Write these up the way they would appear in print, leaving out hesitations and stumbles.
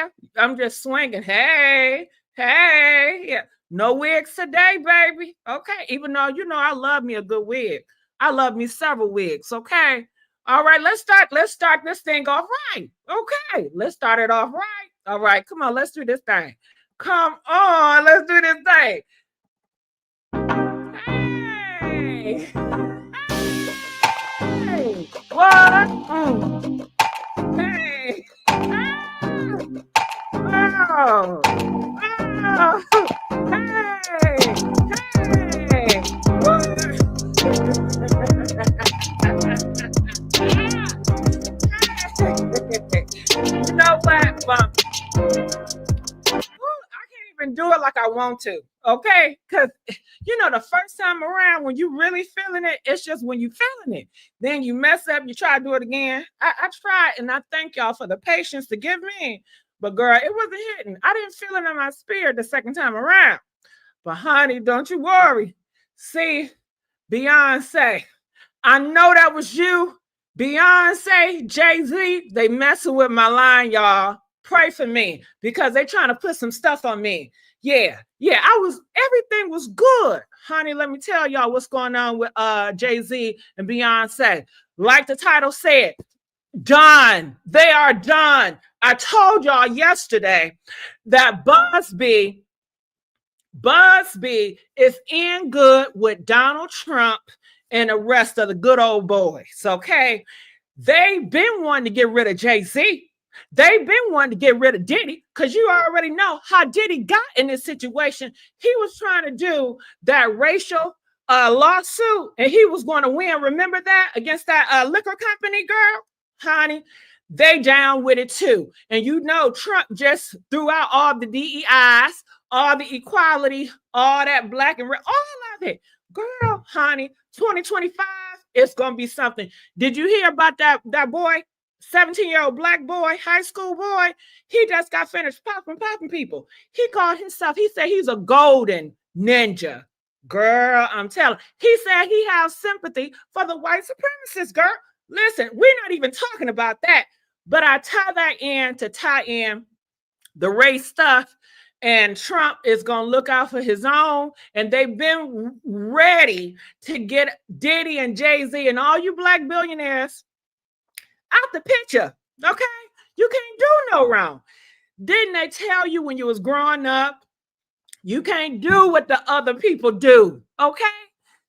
Yeah, I'm just swinging. Hey, hey, yeah. No wigs today, baby. Okay, even though you know I love me a good wig. I love me several wigs. Okay. All right, let's start. Let's start this thing off right. Okay, let's start it off right. All right, come on, let's do this thing. Come on, let's do this thing. Hey, hey, what? Hey, ah, oh, oh, hey, hey, you know what? I can't even do it like I want to. Okay, because you know the first time around when you really feeling it, it's just when you feeling it. Then you mess up, you try to do it again. I tried, and I thank y'all for the patience to give me. But girl, it wasn't hitting. I didn't feel it in my spirit the second time around. But honey, don't you worry. See, Beyonce, I know that was you. Beyonce, Jay-Z, they messing with my line, y'all. Pray for me because they trying to put some stuff on me. Yeah, everything was good. Honey, let me tell y'all what's going on with Jay-Z and Beyonce. Like the title said, done. They are done. I told y'all yesterday that Busby is in good with Donald Trump and the rest of the good old boys, okay? They've been wanting to get rid of Jay-Z. They've been wanting to get rid of Diddy because you already know how Diddy got in this situation. He was trying to do that racial lawsuit and he was going to win. Remember that against that liquor company, girl? Honey, they down with it too. And you know Trump just threw out all the DEIs, all the equality, all that black and red, all of it. Girl, honey, 2025, it's going to be something. Did you hear about that boy, 17-year-old black boy, high school boy? He just got finished popping people. He called himself, he said he's a golden ninja. Girl, I'm telling. He said he has sympathy for the white supremacists, girl. Listen, we're not even talking about that. But I tie that in to tie in the race stuff. And Trump is going to look out for his own. And they've been ready to get Diddy and Jay-Z and all you black billionaires out the picture. Okay? You can't do no wrong. Didn't they tell you when you was growing up, you can't do what the other people do? Okay?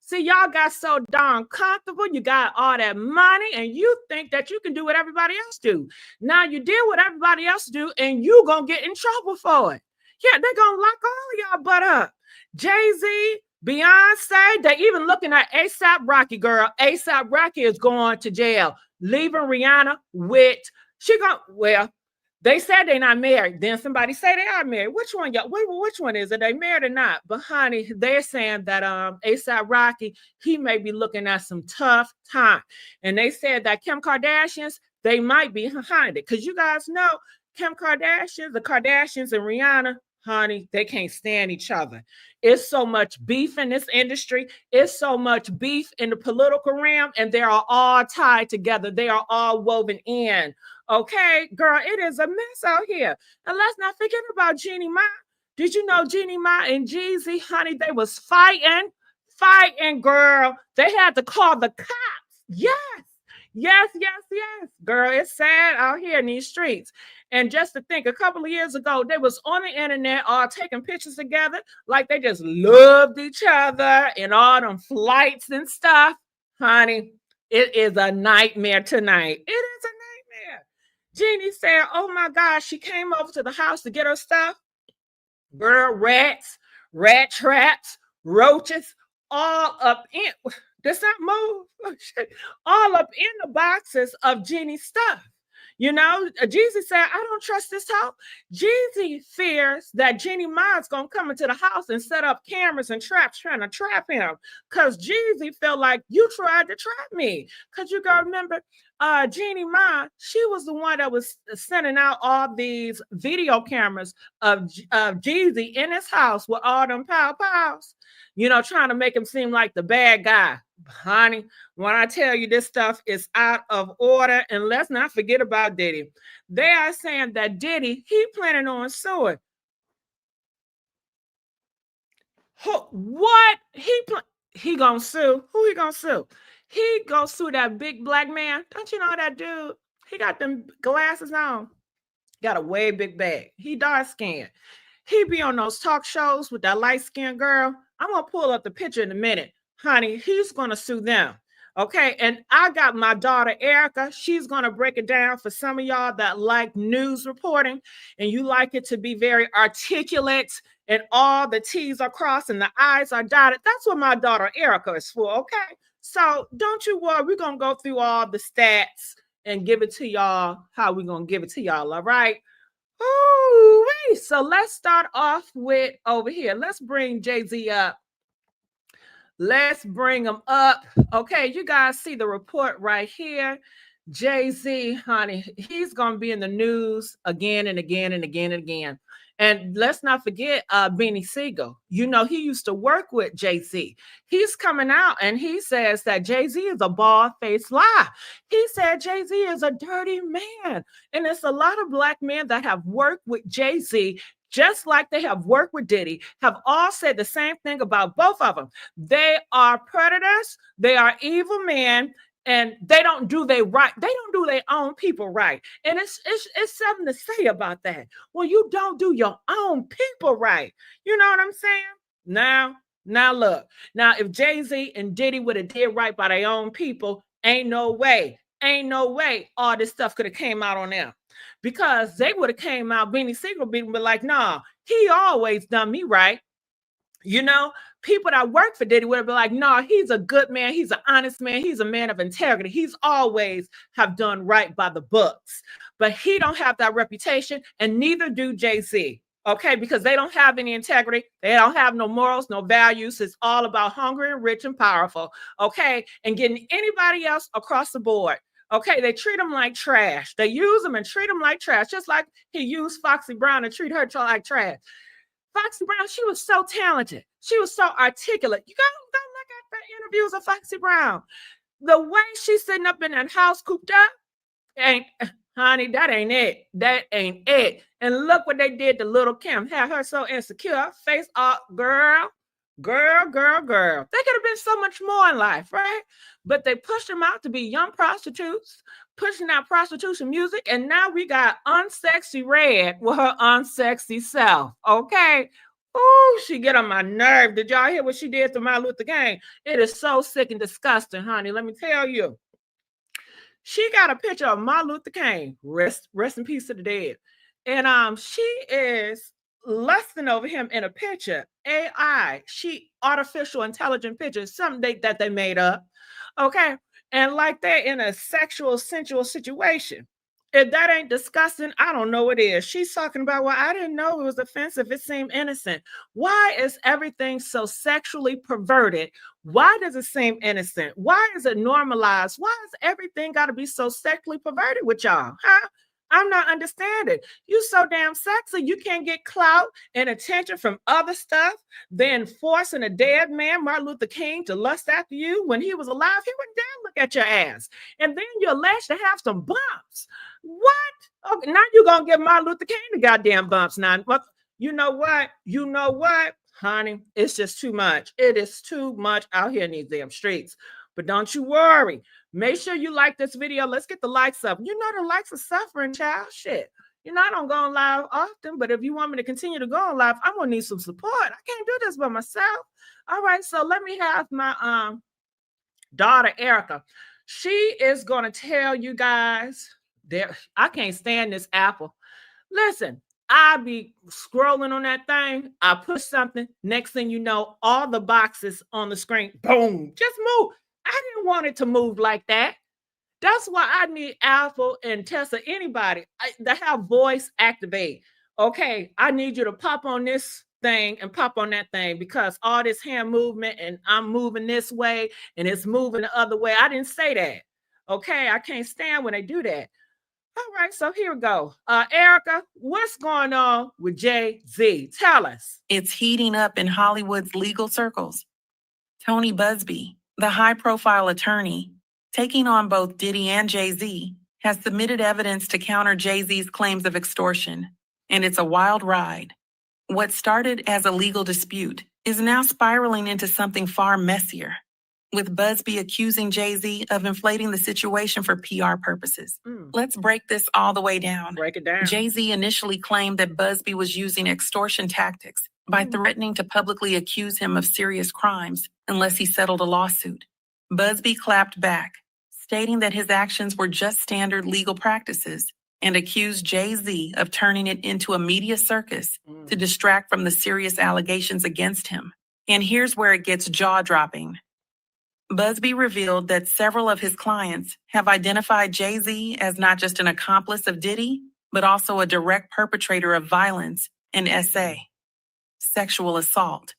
See, y'all got so darn comfortable. You got all that money and you think that you can do what everybody else do. Now you did what everybody else do and you going to get in trouble for it. Yeah, they're going to lock all of y'all butt up. Jay-Z, Beyonce, they're even looking at A$AP Rocky, girl. A$AP Rocky is going to jail, leaving Rihanna with, they said they're not married. Then somebody say they are married. Which one, y'all? Which one is it? They married or not? But honey, they're saying that A$AP Rocky, he may be looking at some tough time. And they said that Kim Kardashians, they might be behind it. Because you guys know Kim Kardashian, the Kardashians and Rihanna, honey, they can't stand each other. It's so much beef in this industry. It's so much beef in the political realm, and they are all tied together. They are all woven in. Okay, girl, it is a mess out here. And let's not forget about Jeannie Mai. Did you know Jeannie Mai and Jeezy, honey, they was fighting, girl. They had to call the cops. Yes. Girl, it's sad out here in these streets. And just to think, a couple of years ago, they was on the internet all taking pictures together like they just loved each other and all them flights and stuff. Honey, it is a nightmare tonight. It is a nightmare. Jeannie said, oh my gosh, she came over to the house to get her stuff. Girl, rats, rat traps, roaches, all up in... Does not move. All up in the boxes of Jeannie's stuff. You know, Jeezy said, I don't trust this house. Jeezy fears that Jeannie Mai is going to come into the house and set up cameras and traps trying to trap him. Because Jeezy felt like you tried to trap me. Because you got to remember, Jeannie Mai, she was the one that was sending out all these video cameras of Jeezy in his house with all them pow-pows. You know, trying to make him seem like the bad guy. Honey, when I tell you this stuff is out of order, and let's not forget about Diddy. They are saying that Diddy, he planning on suing. What? He gonna sue? Who he gonna sue? He gonna sue that big black man. Don't you know that dude? He got them glasses on. Got a way big bag. He dark skinned. He be on those talk shows with that light skinned girl. I'm gonna pull up the picture in a minute, honey. He's gonna sue them. Okay, and I got my daughter Erica. She's gonna break it down for some of y'all that like news reporting and you like it to be very articulate and all the T's are crossed and the I's are dotted. That's what my daughter Erica is for. Okay, so don't you worry. We're gonna go through all the stats and give it to y'all how we're gonna give it to y'all. All right. Oh, so let's start off with over here. Let's bring Jay-Z up. Let's bring him up. Okay, you guys see the report right here. Jay-Z, honey, he's gonna be in the news again and again and again and again. And let's not forget Beanie Siegel. You know, he used to work with Jay-Z. He's coming out and he says that Jay-Z is a bald-faced lie. He said Jay-Z is a dirty man. And it's a lot of black men that have worked with Jay-Z, just like they have worked with Diddy, have all said the same thing about both of them. They are predators. They are evil men. And they don't do their right. They don't do their own people right. And it's something to say about that. Well, you don't do your own people right. You know what I'm saying? Now look. Now, if Jay-Z and Diddy would have did right by their own people, ain't no way all this stuff could have came out on them. Because they would have came out, Beanie Siegel be like, nah, he always done me right. You know, people that work for Diddy would have been like, no, he's a good man. He's an honest man. He's a man of integrity. He's always have done right by the books. But he don't have that reputation, and neither do Jay-Z. Okay, because they don't have any integrity. They don't have no morals, no values. It's all about hungry and rich and powerful. Okay, and getting anybody else across the board. Okay, they treat them like trash. They use them and treat them like trash, just like he used Foxy Brown and treat her like trash. Foxy Brown, she was so talented. She was so articulate. You gotta look at the interviews of Foxy Brown. The way she's sitting up in that house cooped up, ain't, honey, that ain't it. That ain't it. And look what they did to Little Kim. Had her so insecure. Face up, girl. They could have been so much more in life, right? But they pushed them out to be young prostitutes, pushing out prostitution music, and now we got Unsexy Red with her unsexy self. Okay. Oh, she get on my nerve. Did y'all hear what she did to Martin Luther King? It is so sick and disgusting, honey. Let me tell you. She got a picture of Martin Luther King. Rest in peace to the dead. And she is lusting over him in a picture. AI, she artificial intelligent pictures, something that they made up. Okay. And like they're in a sexual, sensual situation. If that ain't disgusting, I don't know what is. She's talking about, well, I didn't know it was offensive. It seemed innocent. Why is everything so sexually perverted? Why does it seem innocent? Why is it normalized? Why is everything got to be so sexually perverted with y'all? Huh? I'm not understanding. You so damn sexy. You can't get clout and attention from other stuff than forcing a dead man, Martin Luther King, to lust after you when he was alive. He wouldn't dare look at your ass. And then you're alleged to have some bumps. What? Okay, now you're going to give Martin Luther King the goddamn bumps now. You know what? Honey, it's just too much. It is too much out here in these damn streets. But don't you worry. Make sure you like this video. Let's get the likes up. You know the likes are suffering, child. Shit. You know, I don't go on live often, but if you want me to continue to go on live, I'm going to need some support. I can't do this by myself. All right, so let me have my daughter, Erica. She is going to tell you guys, I can't stand this Apple. Listen, I be scrolling on that thing. I push something. Next thing you know, all the boxes on the screen, boom, just move. I didn't want it to move like that. That's why I need Apple and Tesla, anybody that have voice activate. Okay, I need you to pop on this thing and pop on that thing because all this hand movement and I'm moving this way and it's moving the other way. I didn't say that. Okay, I can't stand when they do that. All right, so here we go. Erica, what's going on with Jay-Z? Tell us. It's heating up in Hollywood's legal circles. Tony Busby, The high-profile attorney, taking on both Diddy and Jay-Z, has submitted evidence to counter Jay-Z's claims of extortion, and it's a wild ride. What started as a legal dispute is now spiraling into something far messier, with Busby accusing Jay-Z of inflating the situation for PR purposes. Let's break this all the way down. Break it down. Jay-Z initially claimed that Busby was using extortion tactics by threatening to publicly accuse him of serious crimes unless he settled a lawsuit. Busby clapped back, stating that his actions were just standard legal practices, and accused Jay-Z of turning it into a media circus to distract from the serious allegations against him. And here's where it gets jaw-dropping. Busby revealed that several of his clients have identified Jay-Z as not just an accomplice of Diddy, but also a direct perpetrator of violence and sexual assault.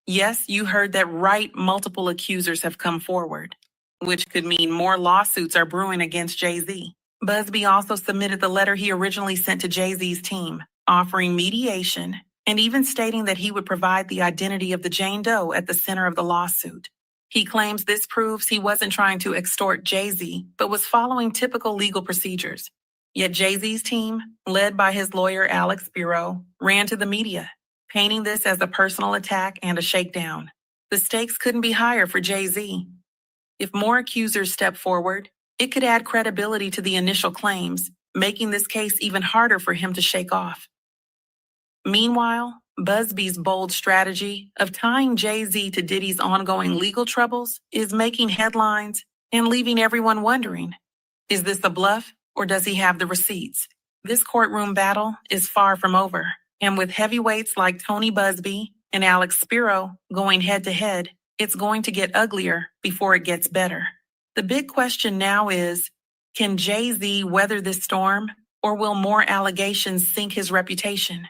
Yes, you heard that right. Multiple accusers have come forward, which could mean more lawsuits are brewing against Jay-Z. Busby also submitted the letter he originally sent to Jay-Z's team, offering mediation and even stating that he would provide the identity of the Jane Doe at the center of the lawsuit. He claims this proves he wasn't trying to extort Jay-Z, but was following typical legal procedures. Yet Jay-Z's team, led by his lawyer Alex Spiro, ran to the media, painting this as a personal attack and a shakedown. The stakes couldn't be higher for Jay-Z. If more accusers step forward, it could add credibility to the initial claims, making this case even harder for him to shake off. Meanwhile, Busby's bold strategy of tying Jay-Z to Diddy's ongoing legal troubles is making headlines and leaving everyone wondering, is this a bluff or does he have the receipts? This courtroom battle is far from over, and with heavyweights like Tony Busby and Alex Spiro going head-to-head, it's going to get uglier before it gets better. The big question now is, can Jay-Z weather this storm, or will more allegations sink his reputation?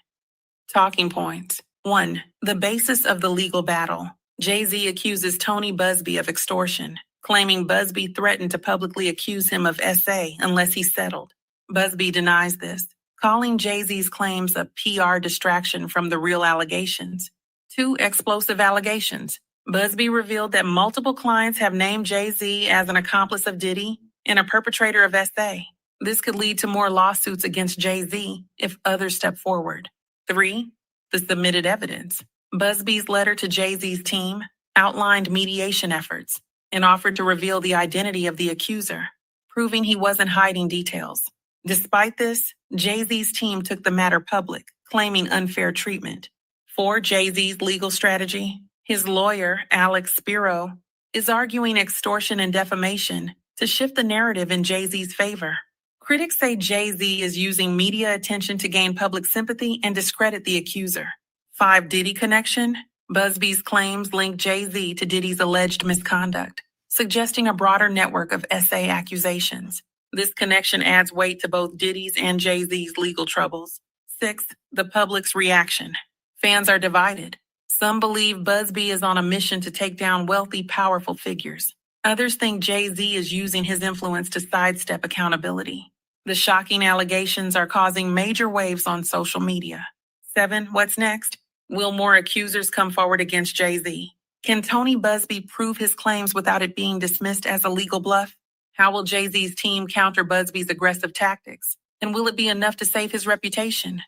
Talking points. 1. The basis of the legal battle. Jay-Z accuses Tony Busby of extortion, claiming Busby threatened to publicly accuse him of SA unless he settled. Busby denies this, calling Jay-Z's claims a PR distraction from the real allegations. 2. Explosive allegations. Busby revealed that multiple clients have named Jay-Z as an accomplice of Diddy and a perpetrator of SA. This could lead to more lawsuits against Jay-Z if others step forward. 3. The submitted evidence. Busby's letter to Jay-Z's team outlined mediation efforts and offered to reveal the identity of the accuser, proving he wasn't hiding details. Despite this, Jay-Z's team took the matter public, claiming unfair treatment. 4. Jay-Z's legal strategy. His lawyer, Alex Spiro, is arguing extortion and defamation to shift the narrative in Jay-Z's favor. Critics say Jay-Z is using media attention to gain public sympathy and discredit the accuser. 5. Diddy connection. Busby's claims link Jay-Z to Diddy's alleged misconduct, suggesting a broader network of SA accusations. This connection adds weight to both Diddy's and Jay-Z's legal troubles. 6. The public's reaction. Fans are divided. Some believe Busby is on a mission to take down wealthy, powerful figures. Others think Jay-Z is using his influence to sidestep accountability. The shocking allegations are causing major waves on social media. 7. What's next? Will more accusers come forward against Jay-Z? Can Tony Busby prove his claims without it being dismissed as a legal bluff? How will Jay-Z's team counter Busby's aggressive tactics? And will it be enough to save his reputation?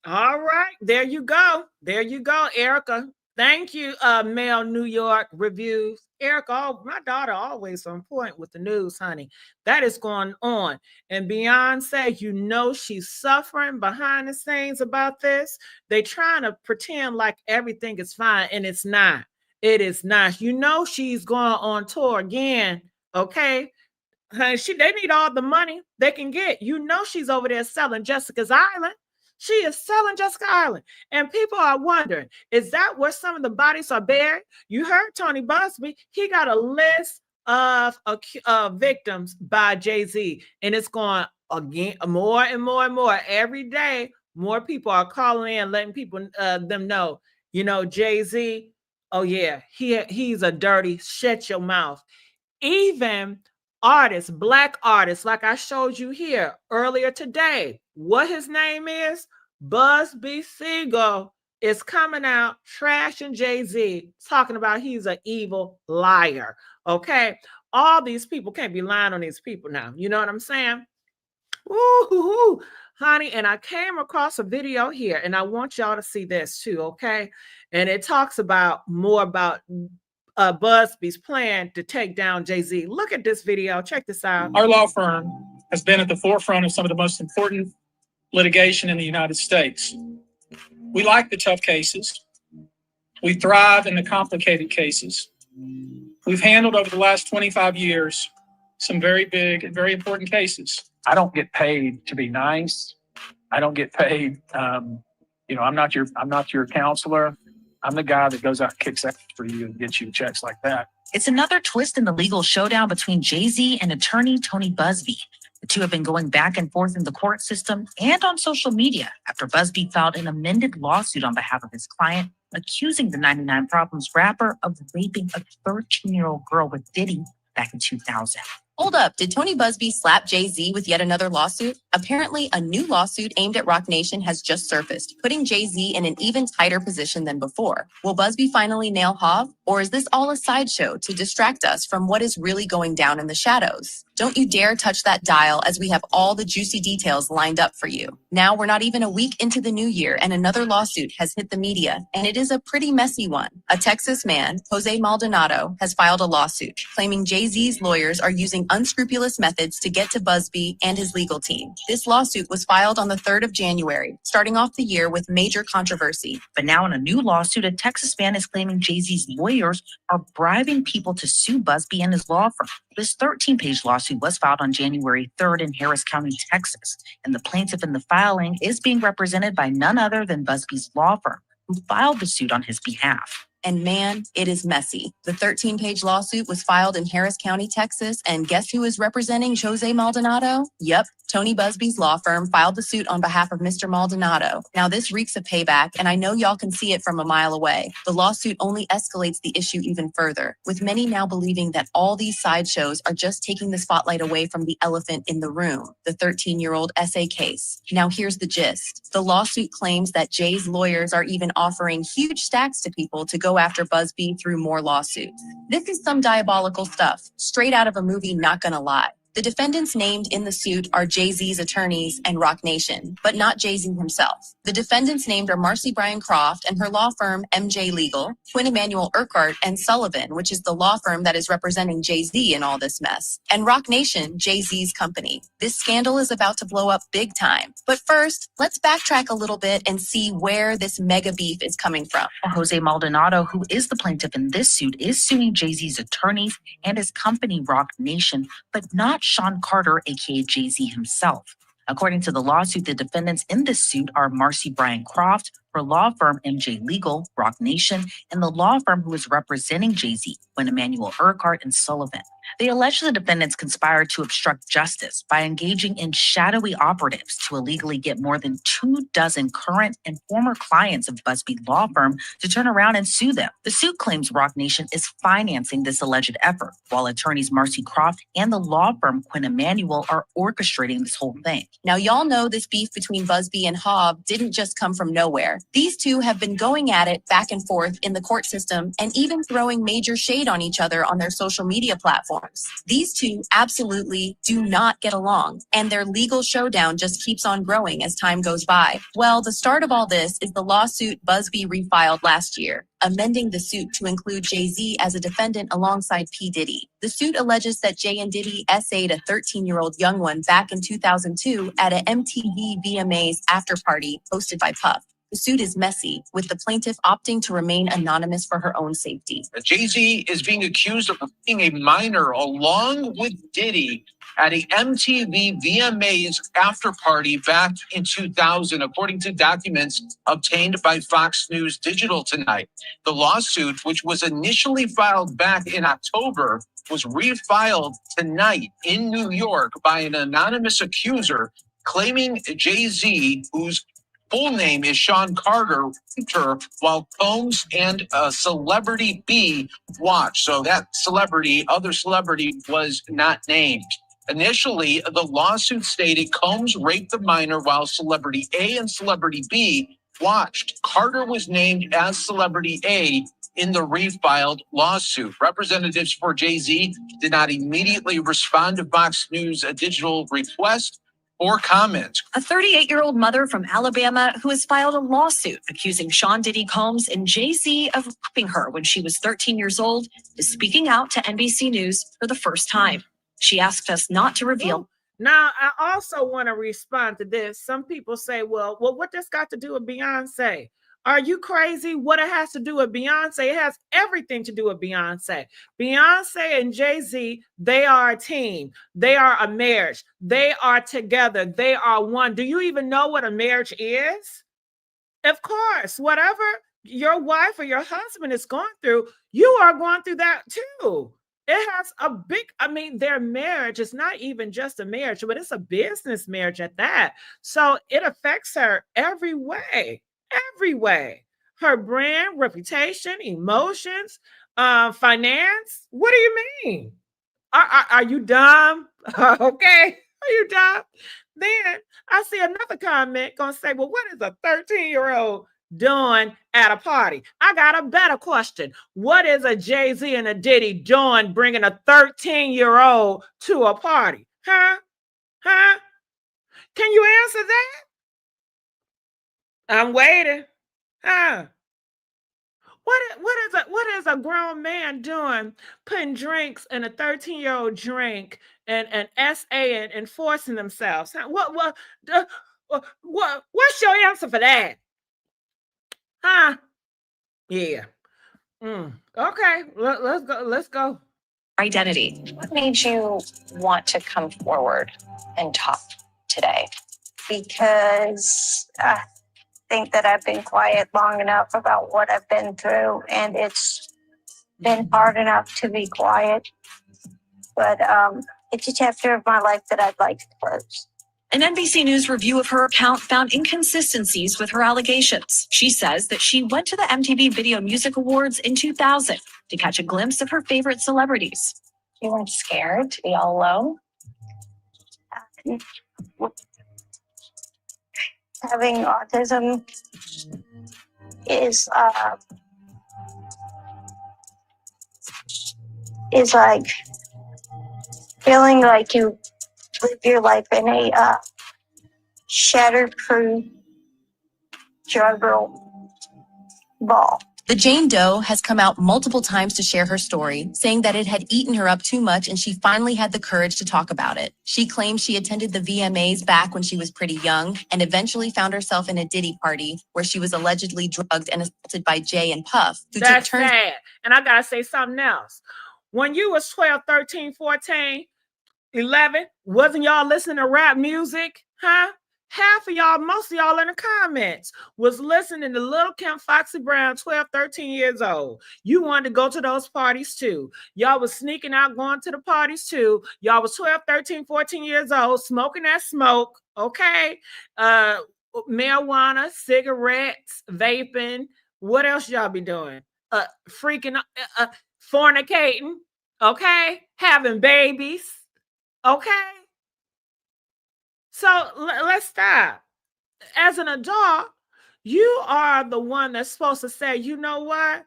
All right, there you go. There you go, Erica. Thank you, Mail New York Reviews. Erica, my daughter always on point with the news, honey. That is going on. And Beyonce, you know she's suffering behind the scenes about this. They trying to pretend like everything is fine, and it's not. It is not. You know she's going on tour again, okay? Honey, they need all the money they can get. You know she's over there selling Jessica's Island. She is selling Jessica Island. And people are wondering, is that where some of the bodies are buried? You heard Tony Busby. He got a list of victims by Jay-Z. And it's going again more and more and more. Every day, more people are calling in, letting people them know, you know, Jay-Z, oh yeah, he's a dirty, shut your mouth. Even artists, black artists, like I showed you here earlier today, what his name is? Busby Siegel. is coming out trashing Jay-Z, talking about he's an evil liar. Okay. All these people can't be lying on these people now. You know what I'm saying? Ooh, honey. And I came across a video here, and I want y'all to see this too. Okay. And it talks about more about Busby's plan to take down Jay-Z. Look at this video. Check this out. Our law firm has been at the forefront of some of the most important litigation in the United States. We like the tough cases. We thrive in the complicated cases. We've handled over the last 25 years some very big and very important cases. I don't get paid to be nice. I don't get paid. I'm not your counselor. I'm the guy that goes out and kicks ass for you and gets you checks like that. It's another twist in the legal showdown between Jay-Z and attorney Tony Busby. The two have been going back and forth in the court system and on social media after Busby filed an amended lawsuit on behalf of his client, accusing the 99 Problems rapper of raping a 13-year-old girl with Diddy back in 2000. Hold up, did Tony Busby slap Jay-Z with yet another lawsuit? Apparently, a new lawsuit aimed at Roc Nation has just surfaced, putting Jay-Z in an even tighter position than before. Will Busby finally nail Hov? Or is this all a sideshow to distract us from what is really going down in the shadows? Don't you dare touch that dial, as we have all the juicy details lined up for you. Now we're not even a week into the new year and another lawsuit has hit the media, and it is a pretty messy one. A Texas man, Jose Maldonado, has filed a lawsuit claiming Jay-Z's lawyers are using unscrupulous methods to get to Busby and his legal team. This lawsuit was filed on the 3rd of January, starting off the year with major controversy. But now in a new lawsuit, a Texas man is claiming Jay-Z's lawyers are bribing people to sue Busby and his law firm. This 13-page lawsuit was filed on January 3rd in Harris County, Texas, and the plaintiff in the filing is being represented by none other than Busby's law firm, who filed the suit on his behalf. And man, it is messy. The 13-page lawsuit was filed in Harris County, Texas, and guess who is representing Jose Maldonado? Yep, Tony Busby's law firm filed the suit on behalf of Mr. Maldonado. Now this reeks of payback, and I know y'all can see it from a mile away. The lawsuit only escalates the issue even further, with many now believing that all these sideshows are just taking the spotlight away from the elephant in the room, the 13-year-old SA case. Now here's the gist. The lawsuit claims that Jay's lawyers are even offering huge stacks to people to go after Busby through more lawsuits. This is some diabolical stuff, straight out of a movie, not gonna lie. The defendants named in the suit are Jay-Z's attorneys and Roc Nation, but not Jay-Z himself. The defendants named are Marcy Bryan Croft and her law firm MJ Legal, Quinn Emanuel Urquhart and Sullivan, which is the law firm that is representing Jay-Z in all this mess, and Roc Nation, Jay-Z's company. This scandal is about to blow up big time. But first, let's backtrack a little bit and see where this mega beef is coming from. Jose Maldonado, who is the plaintiff in this suit, is suing Jay-Z's attorneys and his company, Roc Nation, but not Sean Carter, aka Jay-Z himself. According to the lawsuit, the defendants in this suit are Marcy Bryan Croft, her law firm MJ Legal, Roc Nation, and the law firm who is representing Jay-Z, Quinn Emanuel Urquhart and Sullivan. They allege the defendants conspired to obstruct justice by engaging in shadowy operatives to illegally get more than 24 current and former clients of Busby law firm to turn around and sue them. The suit claims Roc Nation is financing this alleged effort, while attorneys Marcy Croft and the law firm Quinn Emanuel are orchestrating this whole thing. Now, y'all know this beef between Busby and Hov didn't just come from nowhere. These two have been going at it back and forth in the court system and even throwing major shade on each other on their social media platforms. These two absolutely do not get along, and their legal showdown just keeps on growing as time goes by. Well, the start of all this is the lawsuit Busby refiled last year, amending the suit to include Jay-Z as a defendant alongside P. Diddy. The suit alleges that Jay and Diddy essayed a 13-year-old young one back in 2002 at a MTV VMAs after party hosted by Puff. The suit is messy, with the plaintiff opting to remain anonymous for her own safety. Jay-Z is being accused of being a minor along with Diddy at a MTV VMAs after party back in 2000, according to documents obtained by Fox News Digital tonight. The lawsuit, which was initially filed back in October, was refiled tonight in New York by an anonymous accuser claiming Jay-Z, whose full name is Sean Carter, while Combs and Celebrity B watched. So that other celebrity was not named. Initially, the lawsuit stated Combs raped the minor while Celebrity A and Celebrity B watched. Carter was named as Celebrity A in the refiled lawsuit. Representatives for Jay-Z did not immediately respond to Fox News' digital request or comment. A 38-year-old mother from Alabama who has filed a lawsuit accusing Sean Diddy Combs and Jay-Z of raping her when she was 13 years old is speaking out to NBC News for the first time. She asked us not to reveal. Now, I also want to respond to this. Some people say, well, what this got to do with Beyonce? Are you crazy? What it has to do with Beyonce? It has everything to do with Beyonce. Beyonce and Jay-Z, they are a team. They are a marriage. They are together. They are one. Do you even know what a marriage is? Of course, whatever your wife or your husband is going through, you are going through that too. It has a big, their marriage is not even just a marriage, but it's a business marriage at that. So it affects her every way. Her brand, reputation, emotions, finance. What do you mean? Are you dumb? Okay. Are you dumb? Then I see another comment gonna say, well, what is a 13-year-old doing at a party? I got a better question. What is a Jay-Z and a Diddy doing bringing a 13-year-old to a party? Huh? Can you answer that? I'm waiting. Huh? What is a grown man doing putting drinks in a 13-year-old drink and SA and forcing themselves? Huh? What's your answer for that? Huh? Yeah. Okay. Let's go. Identity. What made you want to come forward and talk today? Because I think that I've been quiet long enough about what I've been through, and it's been hard enough to be quiet. But it's a chapter of my life that I'd like to close. An NBC News review of her account found inconsistencies with her allegations. She says that she went to the MTV Video Music Awards in 2000 to catch a glimpse of her favorite celebrities. You weren't scared to be all alone? Having autism is like feeling like you live your life in a shatterproof juggle ball. The Jane Doe has come out multiple times to share her story, saying that it had eaten her up too much and she finally had the courage to talk about it. She claims she attended the VMAs back when she was pretty young and eventually found herself in a Diddy party where she was allegedly drugged and assaulted by Jay and Puff. That's sad. And I got to say something else. When you was 12, 13, 14, 11, wasn't y'all listening to rap music? Huh? Half of y'all, most of y'all in the comments was listening to Lil' Kim, Foxy Brown, 12, 13 years old. You wanted to go to those parties too. Y'all was sneaking out, going to the parties too. Y'all was 12, 13, 14 years old, smoking that smoke, okay? Marijuana, cigarettes, vaping. What else y'all be doing? Freaking, fornicating, okay? Having babies, okay? So let's stop. As an adult, you are the one that's supposed to say, you know what?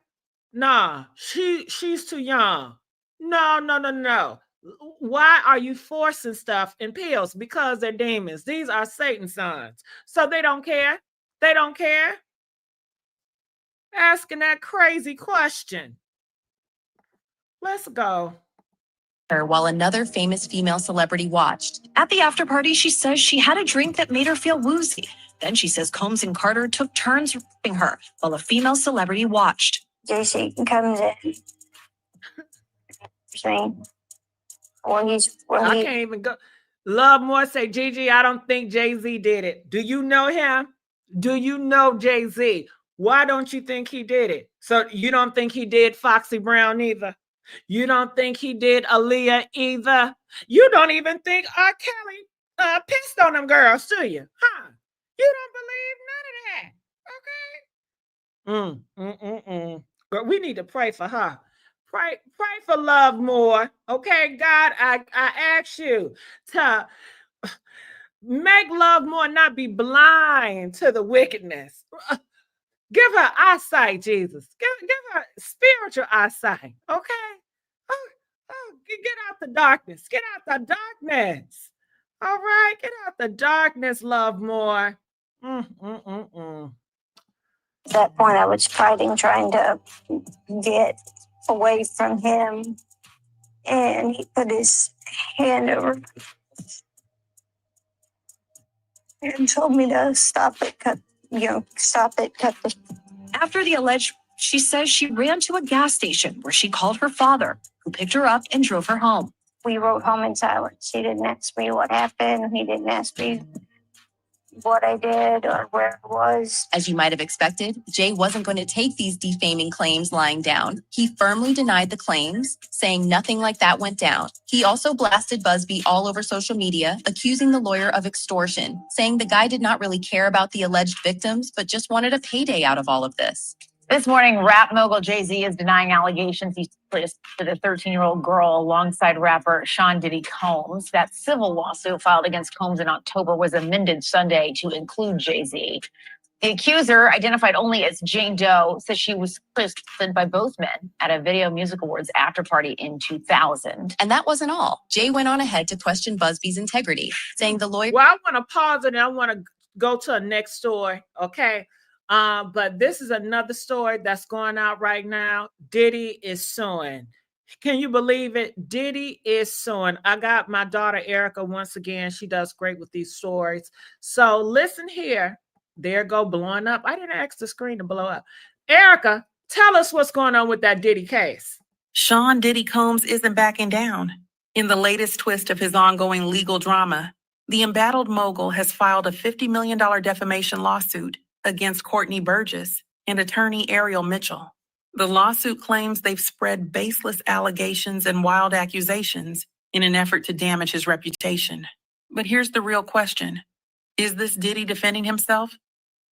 Nah, she's too young. No. Why are you forcing stuff in pills? Because they're demons. These are Satan's sons. So they don't care. They don't care. Asking that crazy question. Let's go. While another famous female celebrity watched. At the after party, she says she had a drink that made her feel woozy. Then she says Combs and Carter took turns raping her while a female celebrity watched. JC comes in. I can't even go. Love More say, Gigi, I don't think Jay-Z did it. Do you know him? Do you know Jay-Z? Why don't you think he did it? So you don't think he did Foxy Brown either? You don't think he did Aaliyah either? You don't even think R. Kelly pissed on them girls, do you? Huh? You don't believe none of that. Okay? But we need to pray for her. Pray for Love More. Okay, God, I ask you to Make love more, not be blind to the wickedness. Give her eyesight, Jesus. Give her spiritual eyesight, okay? Get out the darkness. Get out the darkness. All right, get out the darkness, love more. At that point, I was fighting, trying to get away from him. And he put his hand over and told me to stop it, cut the. After the alleged, she says she ran to a gas station where she called her father, who picked her up and drove her home. We rode home in silence. He didn't ask me what happened. He didn't ask me what I did or where I was. As you might have expected, Jay wasn't going to take these defaming claims lying down. He firmly denied the claims, saying nothing like that went down. He also blasted Busby all over social media, accusing the lawyer of extortion, saying the guy did not really care about the alleged victims, but just wanted a payday out of all of this. This morning, rap mogul Jay-Z is denying allegations he placed to the 13-year-old girl alongside rapper Sean Diddy Combs. That civil lawsuit filed against Combs in October was amended Sunday to include Jay-Z. The accuser, identified only as Jane Doe, says she was kissed by both men at a Video Music Awards after party in 2000. And that wasn't all. Jay went on ahead to question Busby's integrity, saying the lawyer... Well, I want to pause it and I want to go to a next story, okay? But this is another story that's going out right now. Diddy is suing. Can you believe it? Diddy is suing. I got my daughter Erica once again. She does great with these stories. So listen here. There go blowing up. I didn't ask the screen to blow up. Erica, tell us what's going on with that Diddy case. Sean Diddy Combs isn't backing down. In the latest twist of his ongoing legal drama, the embattled mogul has filed a $50 million defamation lawsuit against Courtney Burgess and attorney Ariel Mitchell. The lawsuit claims they've spread baseless allegations and wild accusations in an effort to damage his reputation. But here's the real question. Is this Diddy defending himself?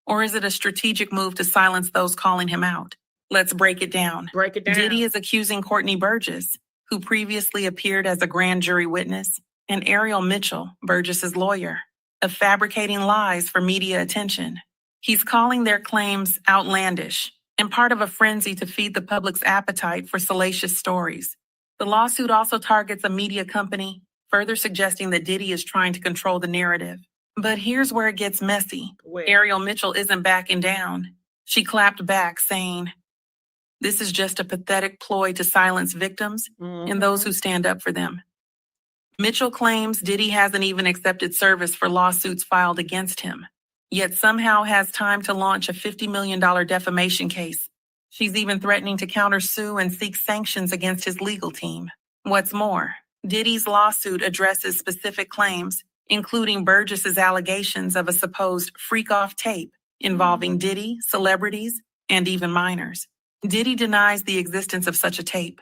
Or is it a strategic move to silence those calling him out? Let's break it down. Break it down. Diddy is accusing Courtney Burgess, who previously appeared as a grand jury witness, and Ariel Mitchell, Burgess's lawyer, of fabricating lies for media attention. He's calling their claims outlandish and part of a frenzy to feed the public's appetite for salacious stories. The lawsuit also targets a media company, further suggesting that Diddy is trying to control the narrative. But here's where it gets messy. Ariel Mitchell isn't backing down. She clapped back, saying, "This is just a pathetic ploy to silence victims and those who stand up for them." Mitchell claims Diddy hasn't even accepted service for lawsuits filed against him, yet somehow has time to launch a $50 million defamation case. She's even threatening to countersue and seek sanctions against his legal team. What's more, Diddy's lawsuit addresses specific claims, including Burgess's allegations of a supposed freak-off tape involving Diddy, celebrities, and even minors. Diddy denies the existence of such a tape,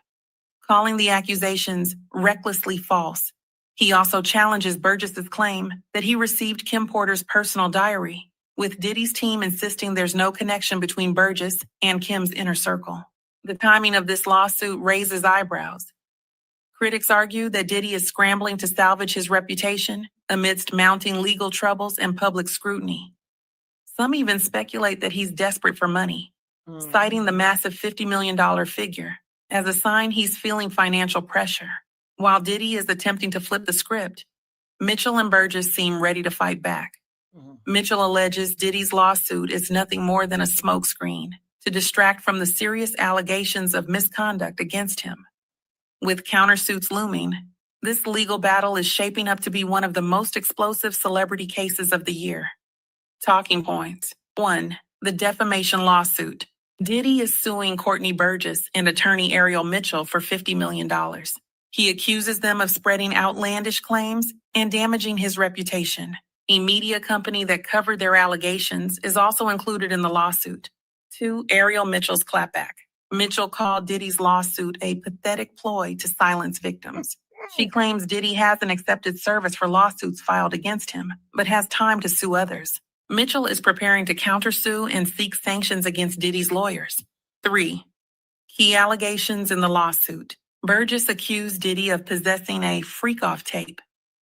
calling the accusations recklessly false. He also challenges Burgess's claim that he received Kim Porter's personal diary, with Diddy's team insisting there's no connection between Burgess and Kim's inner circle. The timing of this lawsuit raises eyebrows. Critics argue that Diddy is scrambling to salvage his reputation amidst mounting legal troubles and public scrutiny. Some even speculate that he's desperate for money, citing the massive $50 million figure as a sign he's feeling financial pressure. While Diddy is attempting to flip the script, Mitchell and Burgess seem ready to fight back. Mitchell alleges Diddy's lawsuit is nothing more than a smokescreen to distract from the serious allegations of misconduct against him. With countersuits looming, this legal battle is shaping up to be one of the most explosive celebrity cases of the year. Talking points. 1. The defamation lawsuit. Diddy is suing Courtney Burgess and attorney Ariel Mitchell for $50 million. He accuses them of spreading outlandish claims and damaging his reputation. A media company that covered their allegations is also included in the lawsuit. 2. Ariel Mitchell's clapback. Mitchell called Diddy's lawsuit a pathetic ploy to silence victims. She claims Diddy hasn't accepted service for lawsuits filed against him, but has time to sue others. Mitchell is preparing to countersue and seek sanctions against Diddy's lawyers. 3. Key allegations in the lawsuit. Burgess accused Diddy of possessing a freak-off tape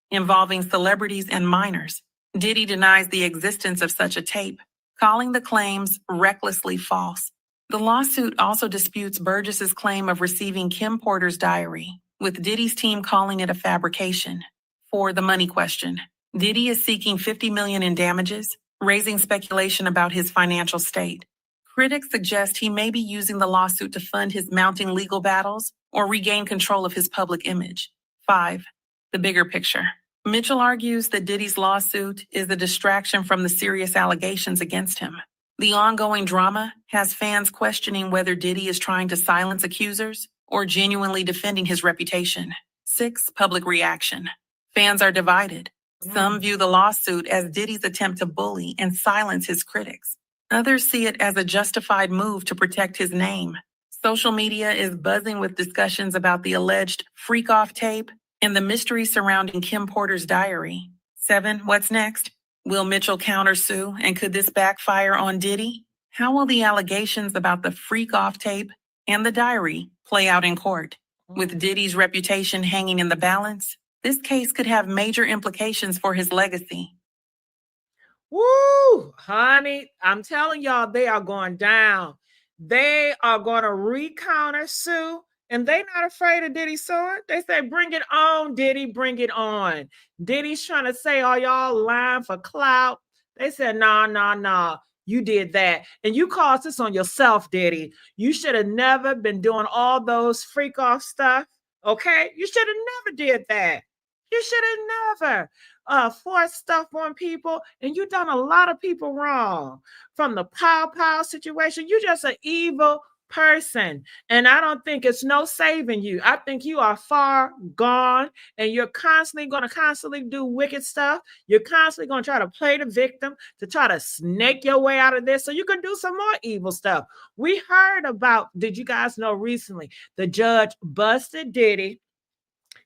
involving celebrities and minors Diddy denies the existence of such a tape, calling the claims recklessly false. The lawsuit also disputes Burgess's claim of receiving Kim Porter's diary, with Diddy's team calling it a fabrication. For the money question, Diddy is seeking $50 million in damages, raising speculation about his financial state. Critics suggest he may be using the lawsuit to fund his mounting legal battles or regain control of his public image. 5. The bigger picture. Mitchell argues that Diddy's lawsuit is a distraction from the serious allegations against him. The ongoing drama has fans questioning whether Diddy is trying to silence accusers or genuinely defending his reputation. 6. Public reaction. Fans are divided. Some view the lawsuit as Diddy's attempt to bully and silence his critics. Others see it as a justified move to protect his name. Social media is buzzing with discussions about the alleged freak-off tape and the mystery surrounding Kim Porter's diary. 7. What's next? Will Mitchell countersue, and could this backfire on Diddy? How will the allegations about the freak-off tape and the diary play out in court? With Diddy's reputation hanging in the balance, this case could have major implications for his legacy. Woo, honey, I'm telling y'all, they are going down. They are going to recounter sue, and they're not afraid of Diddy suing. They say, bring it on, Diddy, bring it on. Diddy's trying to say, oh, y'all lying for clout. They said, nah, you did that. And you caused this on yourself, Diddy. You should have never been doing all those freak off stuff, okay? You should have never did that. You should have never forced stuff on people, and you done a lot of people wrong. From the pow situation, you're just an evil person, and I don't think it's no saving you. I think you are far gone, and you're constantly going to do wicked stuff. You're constantly going to try to play the victim to try to snake your way out of this so you can do some more evil stuff. We heard about, did you guys know recently, the judge busted Diddy.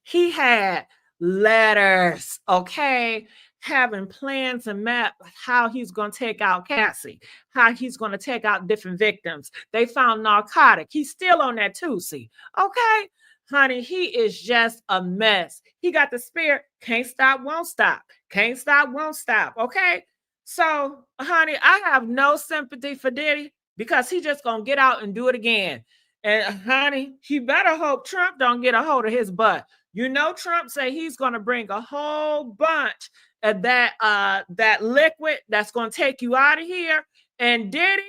He had letters, okay, having plans and map how he's going to take out Cassie, how he's going to take out different victims. They found narcotic. He's still on that too, see, okay? Honey, he is just a mess. He got the spirit, can't stop, won't stop. Can't stop, won't stop, okay? So, honey, I have no sympathy for Diddy because he just going to get out and do it again. And, honey, he better hope Trump don't get a hold of his butt. You know, Trump say he's going to bring a whole bunch of that liquid that's going to take you out of here. And Diddy,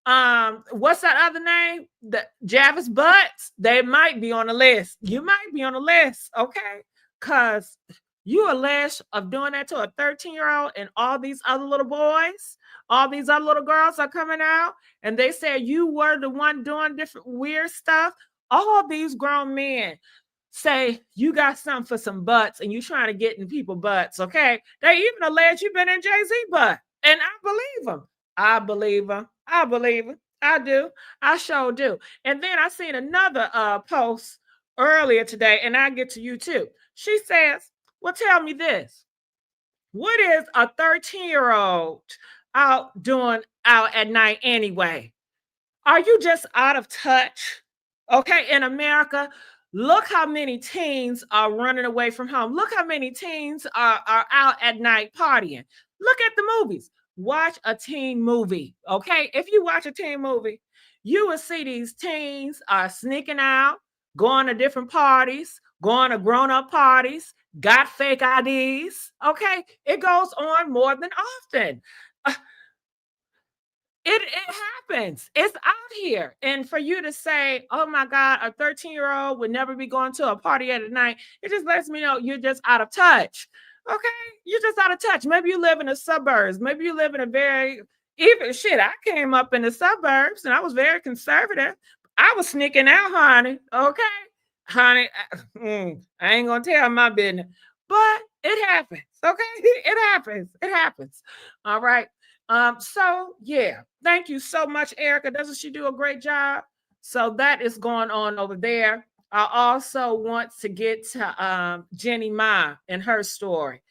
what's that other name? The Javis Butts. They might be on the list. You might be on the list, okay? Because you alleged of doing that to a 13-year-old, and all these other little boys, all these other little girls are coming out, and they said you were the one doing different weird stuff. All these grown men say you got something for some butts and you trying to get in people butts, okay? They even allege you've been in Jay-Z butt. And I believe them. I believe them. I do. I sure do. And then I seen another post earlier today, and I get to you too. She says, well, tell me this. What is a 13-year-old out doing out at night anyway? Are you just out of touch? Okay, in America, look how many teens are running away from home. Look how many teens are out at night partying. Look at the movies. Watch a teen movie, okay? If you watch a teen movie, you will see these teens are sneaking out, going to different parties, going to grown-up parties, got fake IDs, okay? It goes on more than often. It happens. It's out here. And for you to say, oh my God, a 13-year-old would never be going to a party at night, it just lets me know you're just out of touch. Okay? You're just out of touch. Maybe you live in the suburbs. Maybe you live in a very, even shit, I came up in the suburbs and I was very conservative. I was sneaking out, honey. Okay? Honey, I ain't gonna tell my business. But it happens. Okay? It happens. All right. So yeah, thank you so much, Erica. Doesn't she do a great job? So that is going on over there. I also want to get to Jeannie Mai and her story.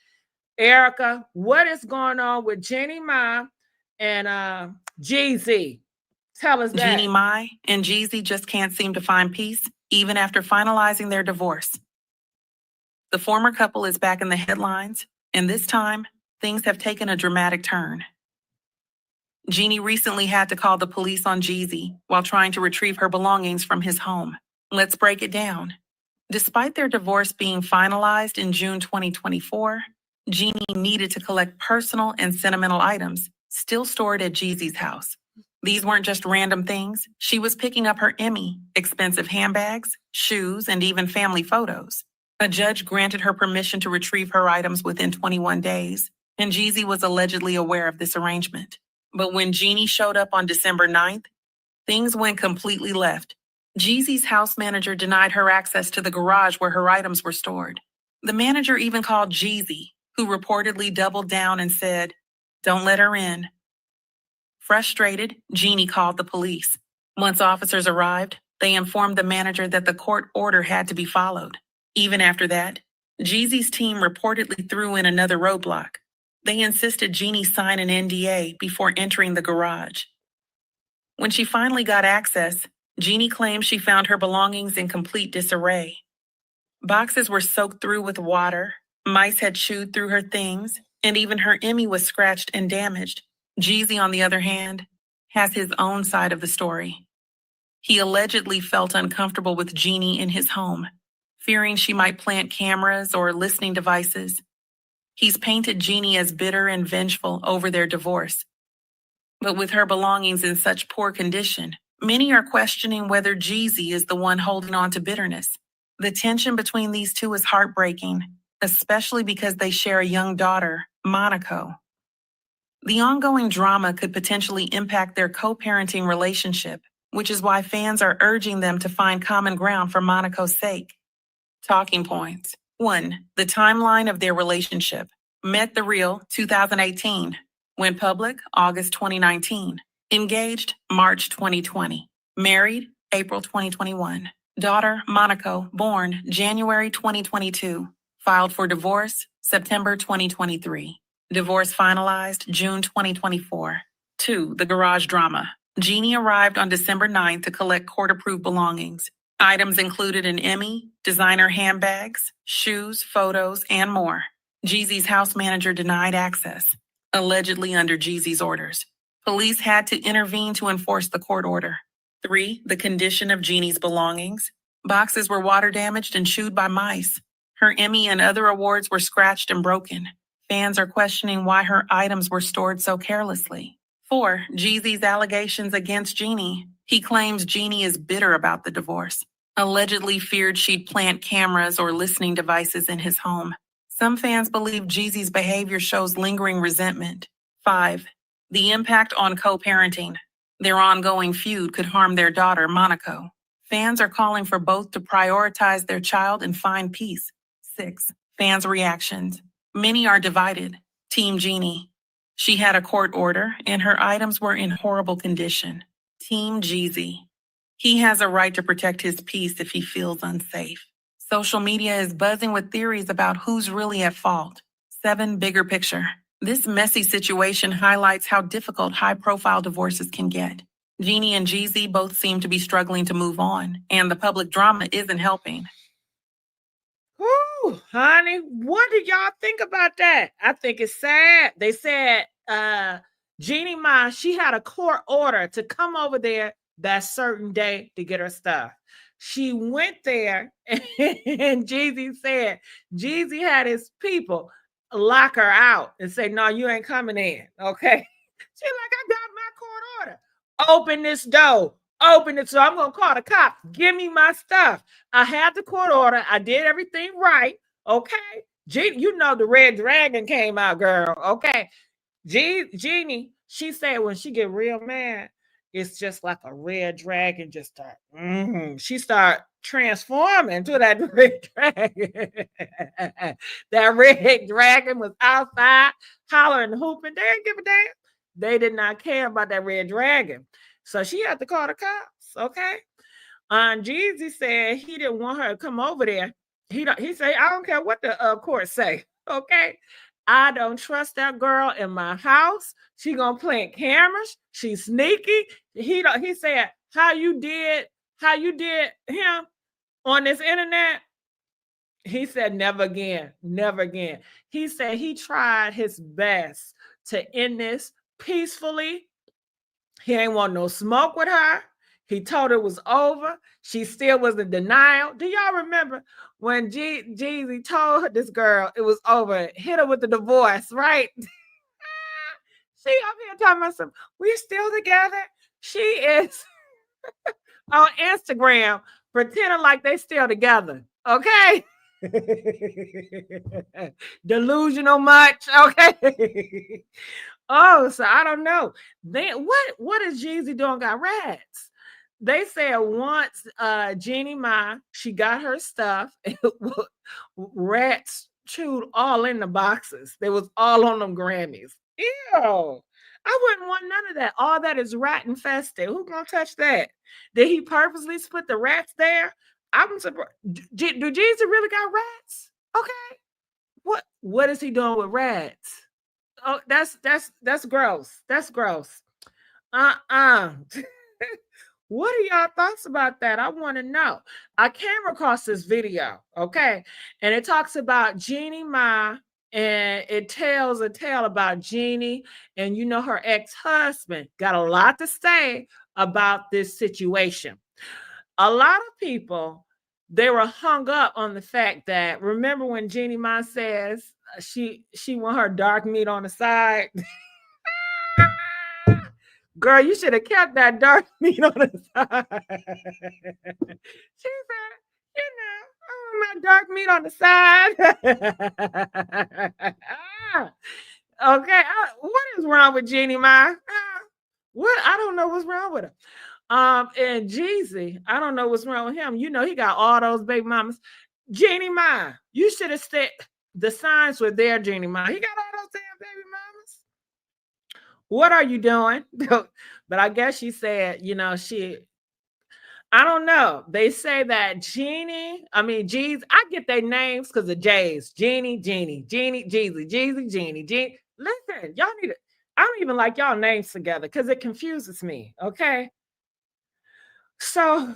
Erica, what is going on with Jeannie Mai and Jeezy? Tell us that. Jeannie Mai and Jeezy just can't seem to find peace, even after finalizing their divorce. The former couple is back in the headlines, and this time, things have taken a dramatic turn. Jeannie recently had to call the police on Jeezy while trying to retrieve her belongings from his home. Let's break it down. Despite their divorce being finalized in June 2024, Jeannie needed to collect personal and sentimental items still stored at Jeezy's house. These weren't just random things. She was picking up her Emmy, expensive handbags, shoes, and even family photos. A judge granted her permission to retrieve her items within 21 days, and Jeezy was allegedly aware of this arrangement. But when Jeannie showed up on December 9th, things went completely left. Jeezy's house manager denied her access to the garage where her items were stored. The manager even called Jeezy, who reportedly doubled down and said, "Don't let her in." Frustrated, Jeannie called the police. Once officers arrived, they informed the manager that the court order had to be followed. Even after that, Jeezy's team reportedly threw in another roadblock. They insisted Jeannie sign an NDA before entering the garage. When she finally got access, Jeannie claimed she found her belongings in complete disarray. Boxes were soaked through with water, mice had chewed through her things, and even her Emmy was scratched and damaged. Jeezy, on the other hand, has his own side of the story. He allegedly felt uncomfortable with Jeannie in his home, fearing she might plant cameras or listening devices. He's painted Jeannie as bitter and vengeful over their divorce. But with her belongings in such poor condition, many are questioning whether Jeezy is the one holding on to bitterness. The tension between these two is heartbreaking, especially because they share a young daughter, Monaco. The ongoing drama could potentially impact their co-parenting relationship, which is why fans are urging them to find common ground for Monaco's sake. Talking points. 1. The timeline of their relationship. Met the real 2018. Went public August 2019. Engaged March 2020. Married April 2021. Daughter Monaco, born January 2022. Filed for divorce September 2023. Divorce finalized June 2024. 2. The garage drama. Jeannie arrived on December 9th to collect court-approved belongings. Items included an Emmy, designer handbags, shoes, photos, and more. Jeezy's house manager denied access, allegedly under Jeezy's orders. Police had to intervene to enforce the court order. 3. The condition of Jeannie's belongings. Boxes were water damaged and chewed by mice. Her Emmy and other awards were scratched and broken. Fans are questioning why her items were stored so carelessly. 4. Jeezy's allegations against Jeannie. He claims Jeannie is bitter about the divorce, allegedly feared she'd plant cameras or listening devices in his home. Some fans believe Jeezy's behavior shows lingering resentment. 5. The impact on co-parenting. Their ongoing feud could harm their daughter, Monaco. Fans are calling for both to prioritize their child and find peace. 6. Fans' reactions. Many are divided. Team Jeannie. She had a court order and her items were in horrible condition. Team Jeezy. He has a right to protect his peace if he feels unsafe. Social media is buzzing with theories about who's really at fault. 7. Bigger picture. This messy situation highlights how difficult high-profile divorces can get. Jeannie and Jeezy both seem to be struggling to move on, and the public drama isn't helping. Whoo, honey, what do y'all think about that? I think it's sad. They said Jeannie Mai, she had a court order to come over there that certain day to get her stuff. She went there and Jeezy said, Jeezy had his people lock her out and say, no, you ain't coming in, okay? She's like, I got my court order. Open this door. Open it. So I'm going to call the cops. Give me my stuff. I had the court order. I did everything right, okay? You know the red dragon came out, girl, okay? Jeannie, she said when she get real mad, it's just like a red dragon just start. She start transforming to that red dragon. That red dragon was outside hollering, hooping. They didn't give a damn. They did not care about that red dragon. So she had to call the cops, okay? Jeezy said he didn't want her to come over there. He said, I don't care what the court say, okay? I don't trust that girl in my house. She gonna plant cameras. She's sneaky. He said, how you did him on this internet, He said never again, never again. He said he tried his best to end this peacefully. He ain't want no smoke with her. He told her it was over. She still was in denial. Do y'all remember when Jeezy told this girl it was over, hit her with the divorce, right? She up here talking about some, we're still together. She is on Instagram pretending like they still together. Okay. Delusional much. Okay. Oh, so I don't know. Then what is Jeezy doing? Got rats. They said once Jeannie Mai, she got her stuff, rats chewed all in the boxes. They was all on them Grammys. Ew. I wouldn't want none of that. All that is rat infested. Who gonna touch that? Did he purposely put the rats there? I'm surprised. Do Jeezy really got rats? Okay. What is he doing with rats? Oh, that's gross. That's gross. What are y'all thoughts about that? I want to know. I came across this video, okay, and it talks about Jeannie Mai, and it tells a tale about Jeannie and her ex-husband. Got a lot to say about this situation. A lot of people, they were hung up on the fact that, remember when Jeannie Mai says she want her dark meat on the side? Girl, you should have kept that dark meat on the side. She said, I want my dark meat on the side. Okay, what is wrong with Jeannie Mai? What? I don't know what's wrong with her. And Jeezy, I don't know what's wrong with him. He got all those baby mamas. Jeannie Mai, you should have said the signs were there, Jeannie Mai. He got all those damn baby mamas. What are you doing? But I guess she said, I don't know. They say that Jeezy, I get their names because of J's. Jeannie, Jeezy, Jeannie. Listen, y'all need to, I don't even like y'all names together because it confuses me, okay? So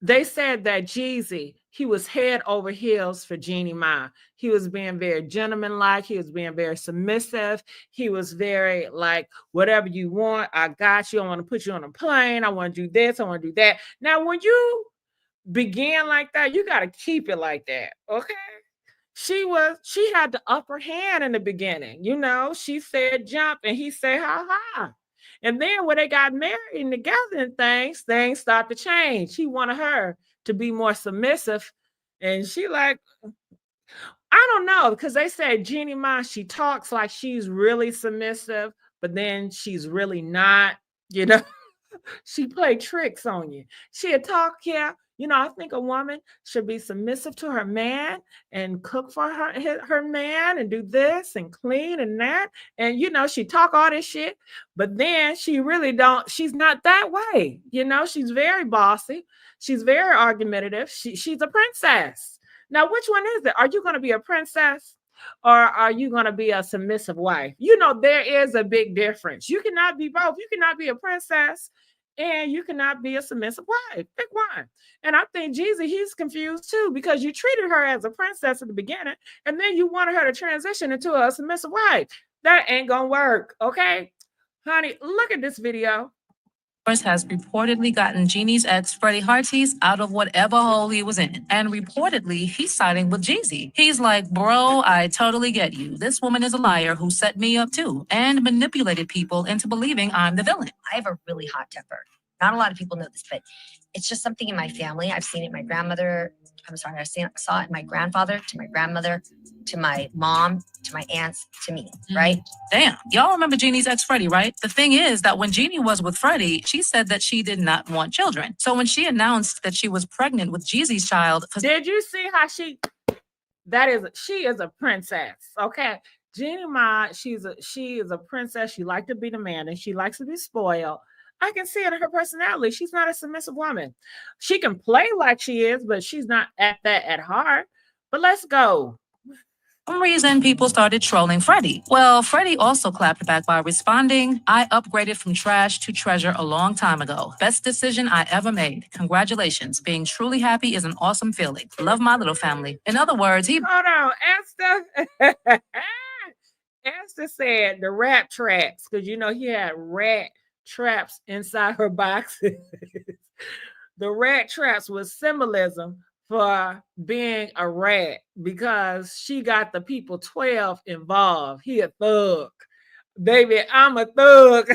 they said that Jeezy, he was head over heels for Jeannie Mai. He was being very gentlemanlike. He was being very submissive. He was very like, whatever you want, I got you. I want to put you on a plane. I want to do this. I want to do that. Now, when you begin like that, you got to keep it like that, okay? She had the upper hand in the beginning. She said jump and he said ha. And then when they got married and together and things start to change. He wanted her to be more submissive. And she like, I don't know, because they said Jeannie Mai, she talks like she's really submissive, but then she's really not, She played tricks on you. She'd talk, yeah. I think a woman should be submissive to her man and cook for her man and do this and clean and that. And, she talk all this shit, but then she really don't, she's not that way. She's very bossy. She's very argumentative. She's a princess. Now, which one is it? Are you going to be a princess or are you going to be a submissive wife? There is a big difference. You cannot be both. You cannot be a princess and you cannot be a submissive wife. Pick one. And I think Jeezy, he's confused too, because you treated her as a princess at the beginning, and then you wanted her to transition into a submissive wife. That ain't gonna work, okay? Honey, look at this video. Has reportedly gotten Jeannie's ex, Freddie Hartis, out of whatever hole he was in. And reportedly, he's siding with Jeezy. He's like, bro, I totally get you. This woman is a liar who set me up too and manipulated people into believing I'm the villain. I have a really hot temper. Not a lot of people know this, but it's just something in my family. I've seen it in my grandmother. I saw it in my grandfather, to my grandmother, to my mom, to my aunts, to me, right? Damn. Y'all remember Jeannie's ex, Freddie, right? The thing is that when Jeannie was with Freddie, she said that she did not want children. So when she announced that she was pregnant with Jeezy's child... Did you see how she is a princess, okay? Jeannie Mai, she is a princess. She likes to be demanding. She likes to be spoiled. I can see it in her personality. She's not a submissive woman. She can play like she is, but she's not at that at heart. But let's go. some reason people started trolling Freddie. Well, Freddie also clapped back by responding, I upgraded from trash to treasure a long time ago. Best decision I ever made. Congratulations. Being truly happy is an awesome feeling. Love my little family. In other words, he... Hold on, Esther. Esther said the rat traps, because he had rat traps inside her boxes. The rat traps was symbolism for being a rat because she got the people 12 involved. He a thug. Baby, I'm a thug.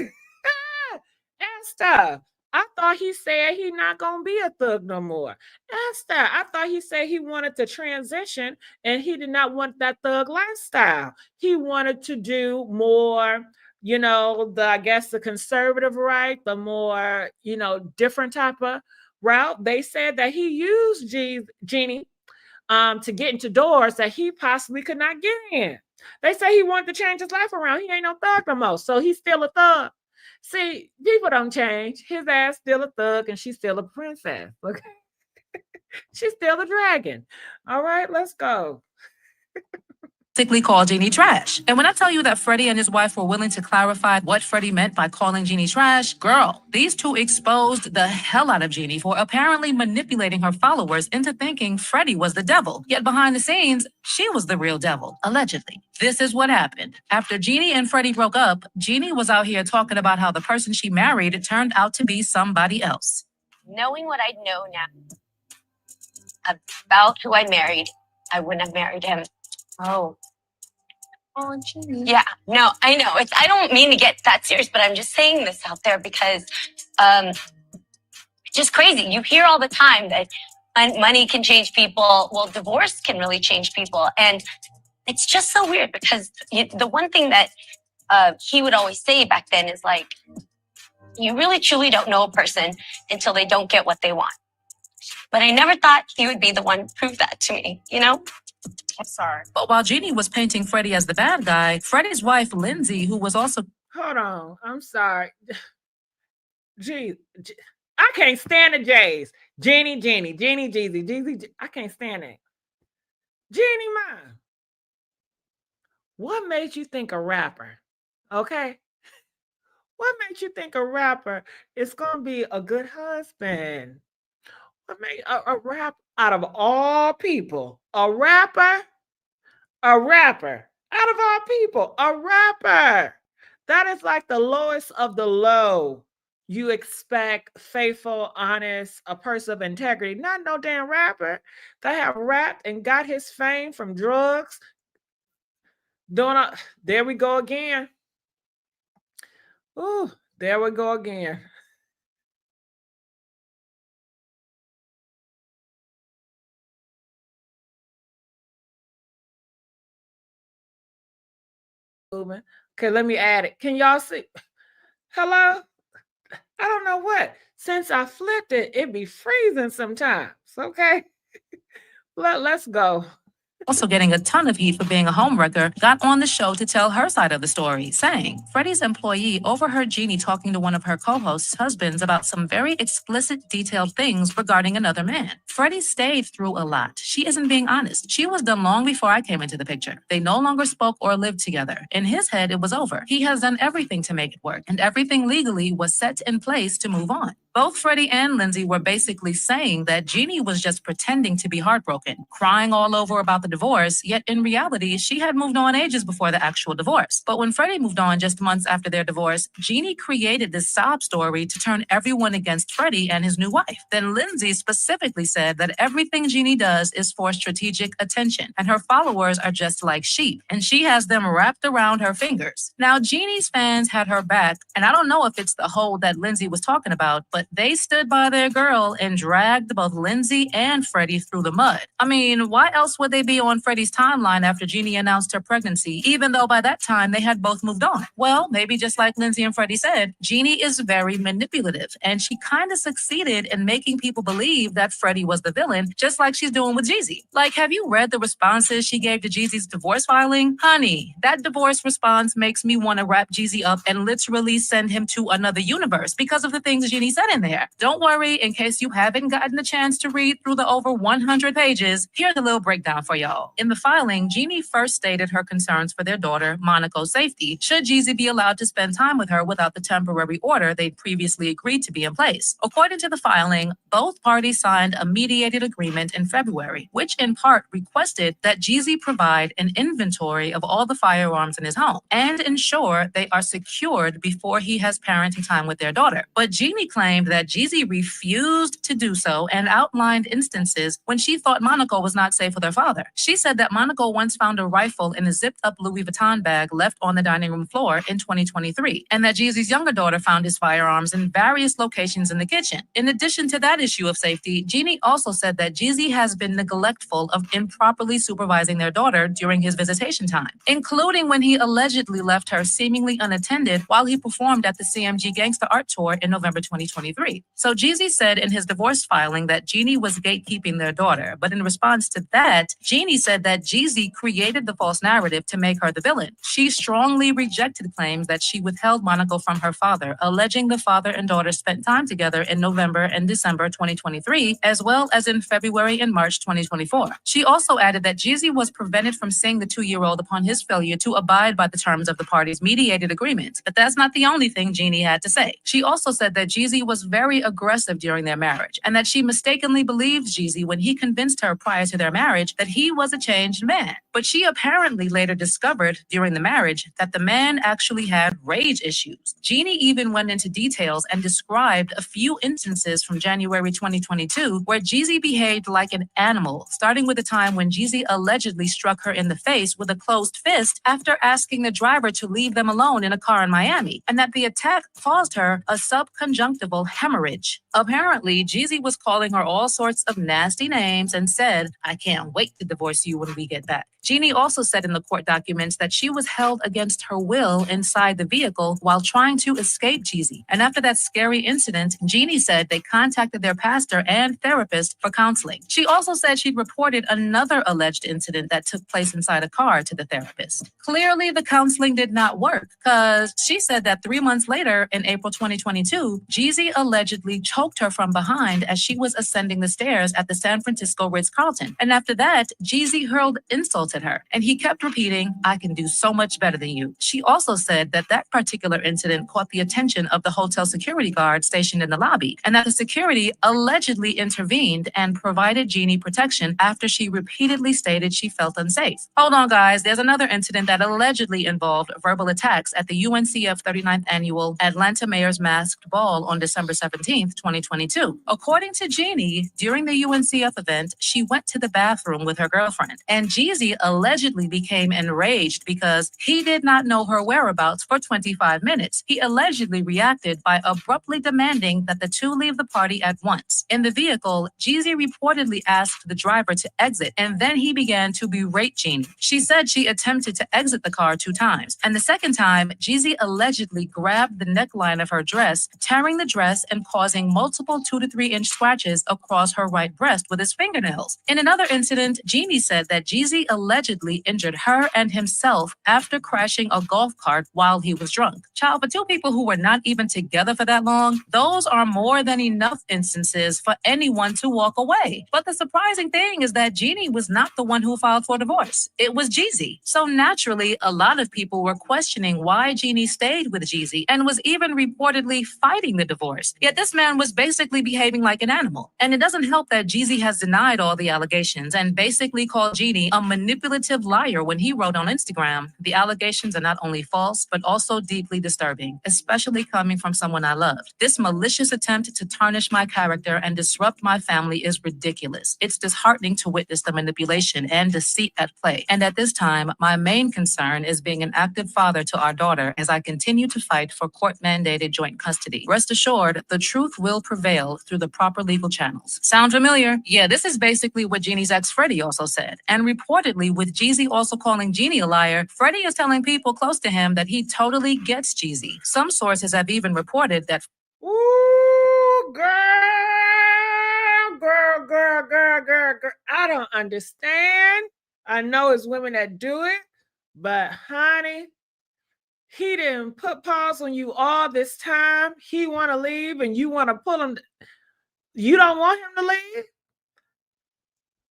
Esther, I thought he said he not going to be a thug no more. Esther, I thought he said he wanted to transition and he did not want that thug lifestyle. He wanted to do more, the conservative right, the more, different type of route. They said that he used Jeannie to get into doors that he possibly could not get in. They say he wanted to change his life around. He ain't no thug no more, so he's still a thug. See, people don't change. His ass still a thug and she's still a princess. Okay. She's still a dragon. All right, let's go. basically called Jeannie trash. And when I tell you that Freddie and his wife were willing to clarify what Freddie meant by calling Jeannie trash, girl, these two exposed the hell out of Jeannie for apparently manipulating her followers into thinking Freddie was the devil. Yet behind the scenes, she was the real devil, allegedly. This is what happened. After Jeannie and Freddie broke up, Jeannie was out here talking about how the person she married turned out to be somebody else. Knowing what I know now about who I married, I wouldn't have married him. Oh, Jeannie. Yeah, no, I know. I don't mean to get that serious, but I'm just saying this out there because it's just crazy. You hear all the time that money can change people. Well, divorce can really change people. And it's just so weird because the one thing that he would always say back then is like, you really truly don't know a person until they don't get what they want. But I never thought he would be the one to prove that to me, you know? I'm sorry. But while Jeannie was painting Freddie as the bad guy, Freddie's wife, Lindsay, who was also... Hold on. I'm sorry. Gee, I can't stand the J's. Jeannie, Jeezy. I can't stand it. Jeannie Mai, what made you think a rapper? Okay? What made you think a rapper is going to be a good husband? What made a rap out of all people? A rapper? A rapper. Out of all people, a rapper. That is like the lowest of the low. You expect faithful, honest, a person of integrity, not no damn rapper that have rapped and got his fame from drugs. There we go again. Ooh, there we go again. Okay, let me add it. Can y'all see? Hello? I don't know what. Since I flipped it, it be freezing sometimes. Okay? Let's go. Also getting a ton of heat for being a homewrecker, got on the show to tell her side of the story, saying Freddie's employee overheard Jeannie talking to one of her co-hosts' husbands about some very explicit, detailed things regarding another man. Freddie stayed through a lot. She isn't being honest. She was done long before I came into the picture. They no longer spoke or lived together. In his head, it was over. He has done everything to make it work, and everything legally was set in place to move on. Both Freddie and Lindsay were basically saying that Jeannie was just pretending to be heartbroken, crying all over about the divorce, yet in reality, she had moved on ages before the actual divorce. But when Freddie moved on just months after their divorce, Jeannie created this sob story to turn everyone against Freddie and his new wife. Then Lindsay specifically said that everything Jeannie does is for strategic attention, and her followers are just like sheep, and she has them wrapped around her fingers. Now, Jeannie's fans had her back, and I don't know if it's the hold that Lindsay was talking about, but they stood by their girl and dragged both Lindsay and Freddie through the mud. I mean, why else would they be on Freddie's timeline after Jeannie announced her pregnancy, even though by that time they had both moved on? Well, maybe just like Lindsay and Freddie said, Jeannie is very manipulative, and she kind of succeeded in making people believe that Freddie was the villain, just like she's doing with Jeezy. Like, have you read the responses she gave to Jeezy's divorce filing? Honey, that divorce response makes me want to wrap Jeezy up and literally send him to another universe because of the things Jeannie said in there. Don't worry, in case you haven't gotten the chance to read through the over 100 pages, here's a little breakdown for y'all. In the filing, Jeannie first stated her concerns for their daughter, Monaco's safety, should Jeezy be allowed to spend time with her without the temporary order they'd previously agreed to be in place. According to the filing, both parties signed a mediated agreement in February, which in part requested that Jeezy provide an inventory of all the firearms in his home and ensure they are secured before he has parenting time with their daughter. But Jeannie claimed that Jeezy refused to do so and outlined instances when she thought Monaco was not safe with her father. She said that Monaco once found a rifle in a zipped-up Louis Vuitton bag left on the dining room floor in 2023, and that Jeezy's younger daughter found his firearms in various locations in the kitchen. In addition to that issue of safety, Jeannie also said that Jeezy has been neglectful of improperly supervising their daughter during his visitation time, including when he allegedly left her seemingly unattended while he performed at the CMG Gangsta Art Tour in November 2023. So Jeezy said in his divorce filing that Jeannie was gatekeeping their daughter, but in response to that, Jeannie said that Jeezy created the false narrative to make her the villain. She strongly rejected claims that she withheld Monaco from her father, alleging the father and daughter spent time together in November and December 2023, as well as in February and March 2024. She also added that Jeezy was prevented from seeing the 2-year-old upon his failure to abide by the terms of the parties' mediated agreement. But that's not the only thing Jeannie had to say. She also said that Jeezy was very aggressive during their marriage and that she mistakenly believed Jeezy when he convinced her prior to their marriage that he was a changed man. But she apparently later discovered during the marriage that the man actually had rage issues. Jeannie even went into details and described a few instances from January 2022 where Jeezy behaved like an animal, starting with the time when Jeezy allegedly struck her in the face with a closed fist after asking the driver to leave them alone in a car in Miami, and that the attack caused her a subconjunctival hemorrhage. Apparently, Jeezy was calling her all sorts of nasty names and said, "I can't wait to divorce you when we get back." Jeannie also said in the court documents that she was held against her will inside the vehicle while trying to escape Jeezy. And after that scary incident, Jeannie said they contacted their pastor and therapist for counseling. She also said she'd reported another alleged incident that took place inside a car to the therapist. Clearly, the counseling did not work because she said that 3 months later, in April 2022, Jeezy allegedly choked her from behind as she was ascending the stairs at the San Francisco Ritz-Carlton. And after that, Jeezy hurled insults at her, and he kept repeating, "I can do so much better than you." She also said that that particular incident caught the attention of the hotel security guard stationed in the lobby, and that the security allegedly intervened and provided Jeannie protection after she repeatedly stated she felt unsafe. Hold on, guys. There's another incident that allegedly involved verbal attacks at the UNCF 39th Annual Atlanta Mayor's Masked Ball on December 17th, 2022. According to Jeannie, during the UNCF event, she went to the bathroom with her girlfriend, and Jeezy allegedly became enraged because he did not know her whereabouts for 25 minutes. He allegedly reacted by abruptly demanding that the two leave the party at once. In the vehicle, Jeezy reportedly asked the driver to exit, and then he began to berate Jeannie. She said she attempted to exit the car 2 times, and the second time, Jeezy allegedly grabbed the neckline of her dress, tearing the dress and causing multiple 2 to 3 inch scratches across her right breast with his fingernails. In another incident, Jeannie said that Jeezy allegedly injured her and himself after crashing a golf cart while he was drunk. Child, for 2 people who were not even together for that long, those are more than enough instances for anyone to walk away. But the surprising thing is that Jeannie was not the one who filed for divorce. It was Jeezy. So naturally, a lot of people were questioning why Jeannie stayed with Jeezy and was even reportedly fighting the divorce. Yet this man was basically behaving like an animal. And it doesn't help that Jeezy has denied all the allegations and basically called Jeannie a manipulative liar when he wrote on Instagram, "The allegations are not only false, but also deeply disturbing, especially coming from someone I loved. This malicious attempt to tarnish my character and disrupt my family is ridiculous. It's disheartening to witness the manipulation and deceit at play. And at this time, my main concern is being an active father to our daughter as I continue to fight for court-mandated joint custody. Rest assured, the truth will prevail through the proper legal channels." Sound familiar? Yeah, this is basically what Jeannie's ex Freddie also said. And reportedly, with Jeezy also calling Jeannie a liar, Freddie is telling people close to him that he totally gets Jeezy. Some sources have even reported that Ooh, girl. I don't understand. I know it's women that do it, but honey, He didn't put pause on you all this time. He want to leave and you want to pull him. You don't want him to leave?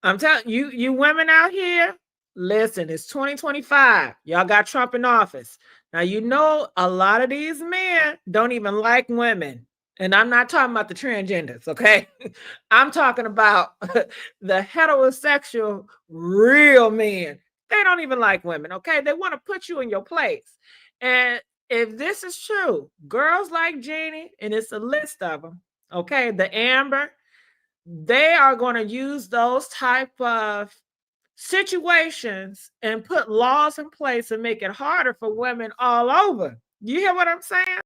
I'm telling you women out here, listen, it's 2025. Y'all got Trump in office. Now, you know, a lot of these men don't even like women. And I'm not talking about the transgenders, okay? I'm talking about the heterosexual real men. They don't even like women, okay? They want to put you in your place. And if this is true, girls like Jeannie, and it's a list of them, okay? The Amber, they are going to use those type of situations and put laws in place and make it harder for women all over. You hear what I'm saying?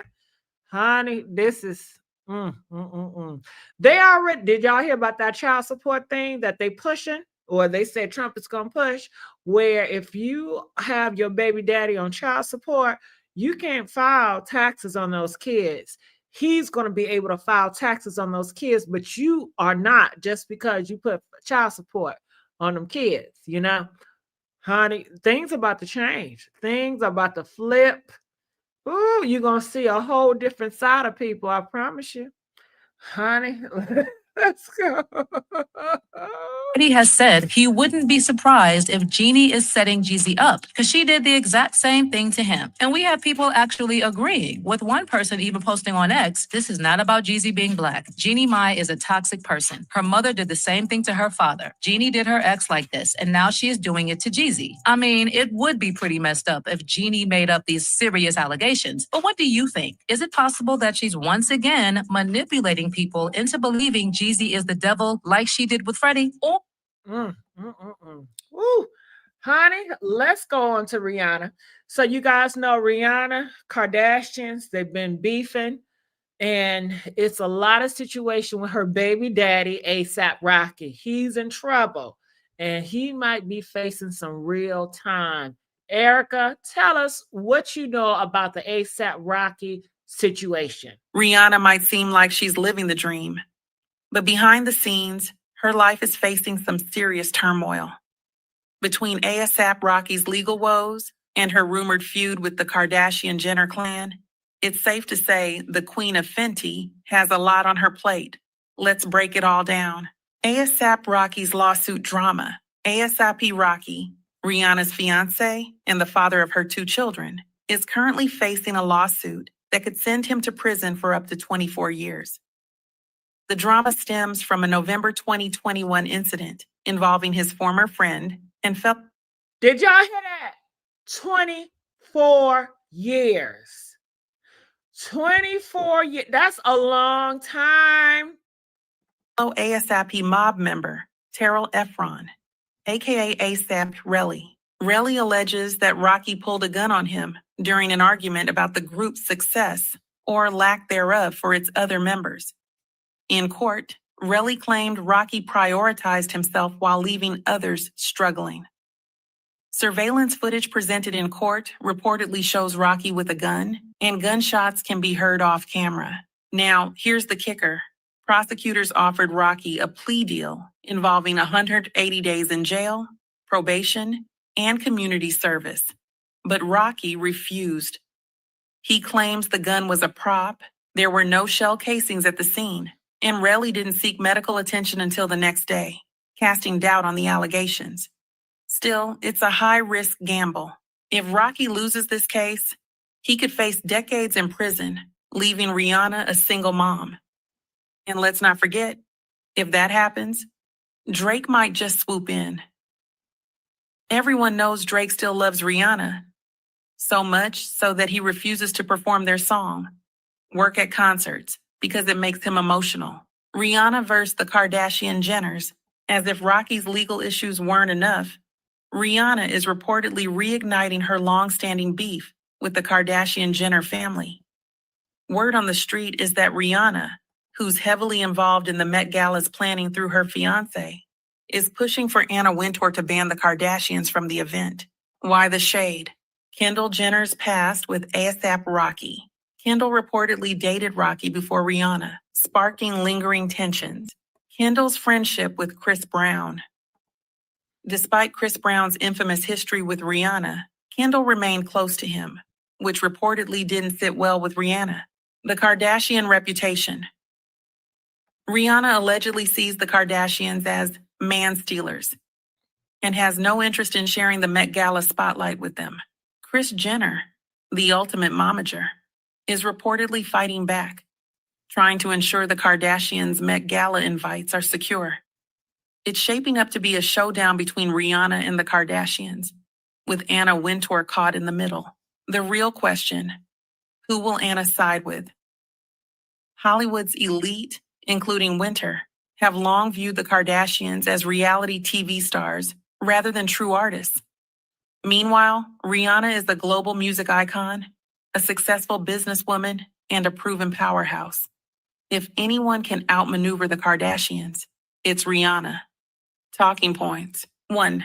Honey, this is They already, did y'all hear about that child support thing that they pushing, or they said Trump is going to push, where if you have your baby daddy on child support, you can't file taxes on those kids. He's going to be able to file taxes on those kids, but you are not, just because you put child support on them kids, you know? Honey, things about to change. Things are about to flip. Ooh, you're going to see a whole different side of people, I promise you. Honey, let's go. He has said he wouldn't be surprised if Jeannie is setting Jeezy up because she did the exact same thing to him. And we have people actually agreeing, with one person even posting on X, this is not about Jeezy being black. Jeannie Mai is a toxic person. Her mother did the same thing to her father. Jeannie did her ex like this, and now she is doing it to Jeezy. I mean, it would be pretty messed up if Jeannie made up these serious allegations. But what do you think? Is it possible that she's once again manipulating people into believing Jeezy is the devil like she did with Freddie? Or Woo. Honey, let's go on to Rihanna. So you guys know Rihanna, Kardashians, they've been beefing, and it's a lot of situation with her baby daddy, A$AP Rocky. He's in trouble, and he might be facing some real time. Erica, tell us what you know about the A$AP Rocky situation. Rihanna might seem like she's living the dream, but behind the scenes, her life is facing some serious turmoil. Between A$AP Rocky's legal woes and her rumored feud with the Kardashian Jenner clan, it's safe to say the Queen of Fenty has a lot on her plate. Let's break it all down. A$AP Rocky's lawsuit drama. A$AP Rocky, Rihanna's fiance and the father of her 2 children, is currently facing a lawsuit that could send him to prison for up to 24 years. The drama stems from a November 2021 incident involving his former friend and felt. Did y'all hear that? 24 years. 24 years. That's a long time. ASAP mob member Terrell Efron, aka ASAP Relly. Relly alleges that Rocky pulled a gun on him during an argument about the group's success or lack thereof for its other members. In court, Relly claimed Rocky prioritized himself while leaving others struggling. Surveillance footage presented in court reportedly shows Rocky with a gun, and gunshots can be heard off camera. Now, here's the kicker. Prosecutors offered Rocky a plea deal involving 180 days in jail, probation, and community service. But Rocky refused. He claims the gun was a prop, there were no shell casings at the scene, and Relly didn't seek medical attention until the next day, casting doubt on the allegations. Still, it's a high-risk gamble. If Rocky loses this case, he could face decades in prison, leaving Rihanna a single mom. And let's not forget, if that happens, Drake might just swoop in. Everyone knows Drake still loves Rihanna, so much so that he refuses to perform their song, Work at Concerts, because it makes him emotional. Rihanna versed the Kardashian Jenners, as if Rocky's legal issues weren't enough. Rihanna is reportedly reigniting her long-standing beef with the Kardashian Jenner family. Word on the street is that Rihanna, who's heavily involved in the Met Gala's planning through her fiancé, is pushing for Anna Wintour to ban the Kardashians from the event. Why the shade? Kendall Jenner's past with A$AP Rocky. Kendall reportedly dated Rocky before Rihanna, sparking lingering tensions. Kendall's friendship with Chris Brown. Despite Chris Brown's infamous history with Rihanna, Kendall remained close to him. which reportedly didn't sit well with Rihanna. The Kardashian reputation. Rihanna allegedly sees the Kardashians as man stealers and has no interest in sharing the Met Gala spotlight with them. Kris Jenner, the ultimate momager, is reportedly fighting back, trying to ensure the Kardashians' Met Gala invites are secure. It's shaping up to be a showdown between Rihanna and the Kardashians, with Anna Wintour caught in the middle. The real question, who will Anna side with? Hollywood's elite, including Wintour, have long viewed the Kardashians as reality TV stars rather than true artists. Meanwhile, Rihanna is a global music icon, a successful businesswoman, and a proven powerhouse. If anyone can outmaneuver the Kardashians, it's Rihanna. Talking points. 1.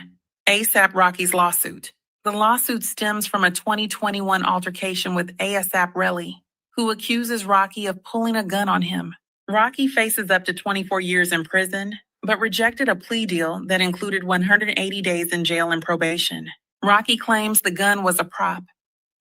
A$AP Rocky's lawsuit. The lawsuit stems from a 2021 altercation with A$AP Rocky, who accuses Rocky of pulling a gun on him. Rocky faces up to 24 years in prison, but rejected a plea deal that included 180 days in jail and probation. Rocky claims the gun was a prop,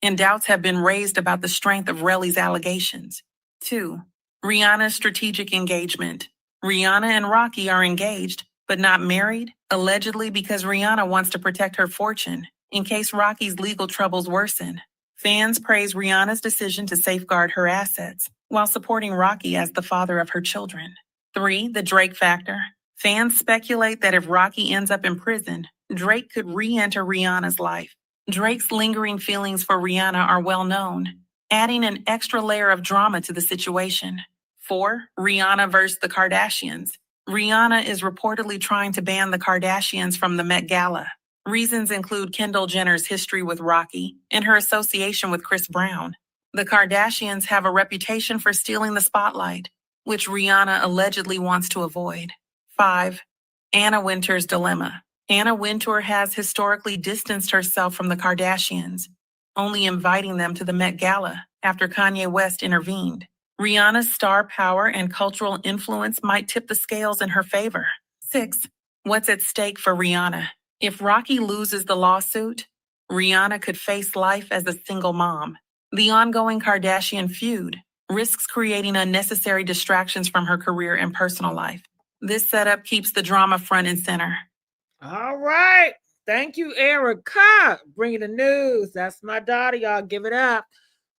and doubts have been raised about the strength of Rally's allegations. 2. Rihanna's strategic engagement. Rihanna and Rocky are engaged, but not married, allegedly because Rihanna wants to protect her fortune in case Rocky's legal troubles worsen. Fans praise Rihanna's decision to safeguard her assets while supporting Rocky as the father of her children. 3. The Drake factor. Fans speculate that if Rocky ends up in prison, Drake could re-enter Rihanna's life. Drake's lingering feelings for Rihanna are well known, adding an extra layer of drama to the situation. 4. Rihanna versus the Kardashians. Rihanna is reportedly trying to ban the Kardashians from the Met Gala. Reasons include Kendall Jenner's history with Rocky and her association with Chris Brown. The Kardashians have a reputation for stealing the spotlight, which Rihanna allegedly wants to avoid. 5. Anna Wintour's dilemma. Anna Wintour has historically distanced herself from the Kardashians, only inviting them to the Met Gala after Kanye West intervened. Rihanna's star power and cultural influence might tip the scales in her favor. 6. What's at stake for Rihanna? If Rocky loses the lawsuit, Rihanna could face life as a single mom. The ongoing Kardashian feud risks creating unnecessary distractions from her career and personal life. This setup keeps the drama front and center. All right. Thank you, Erica. Bringing the news. That's my daughter. Y'all give it up.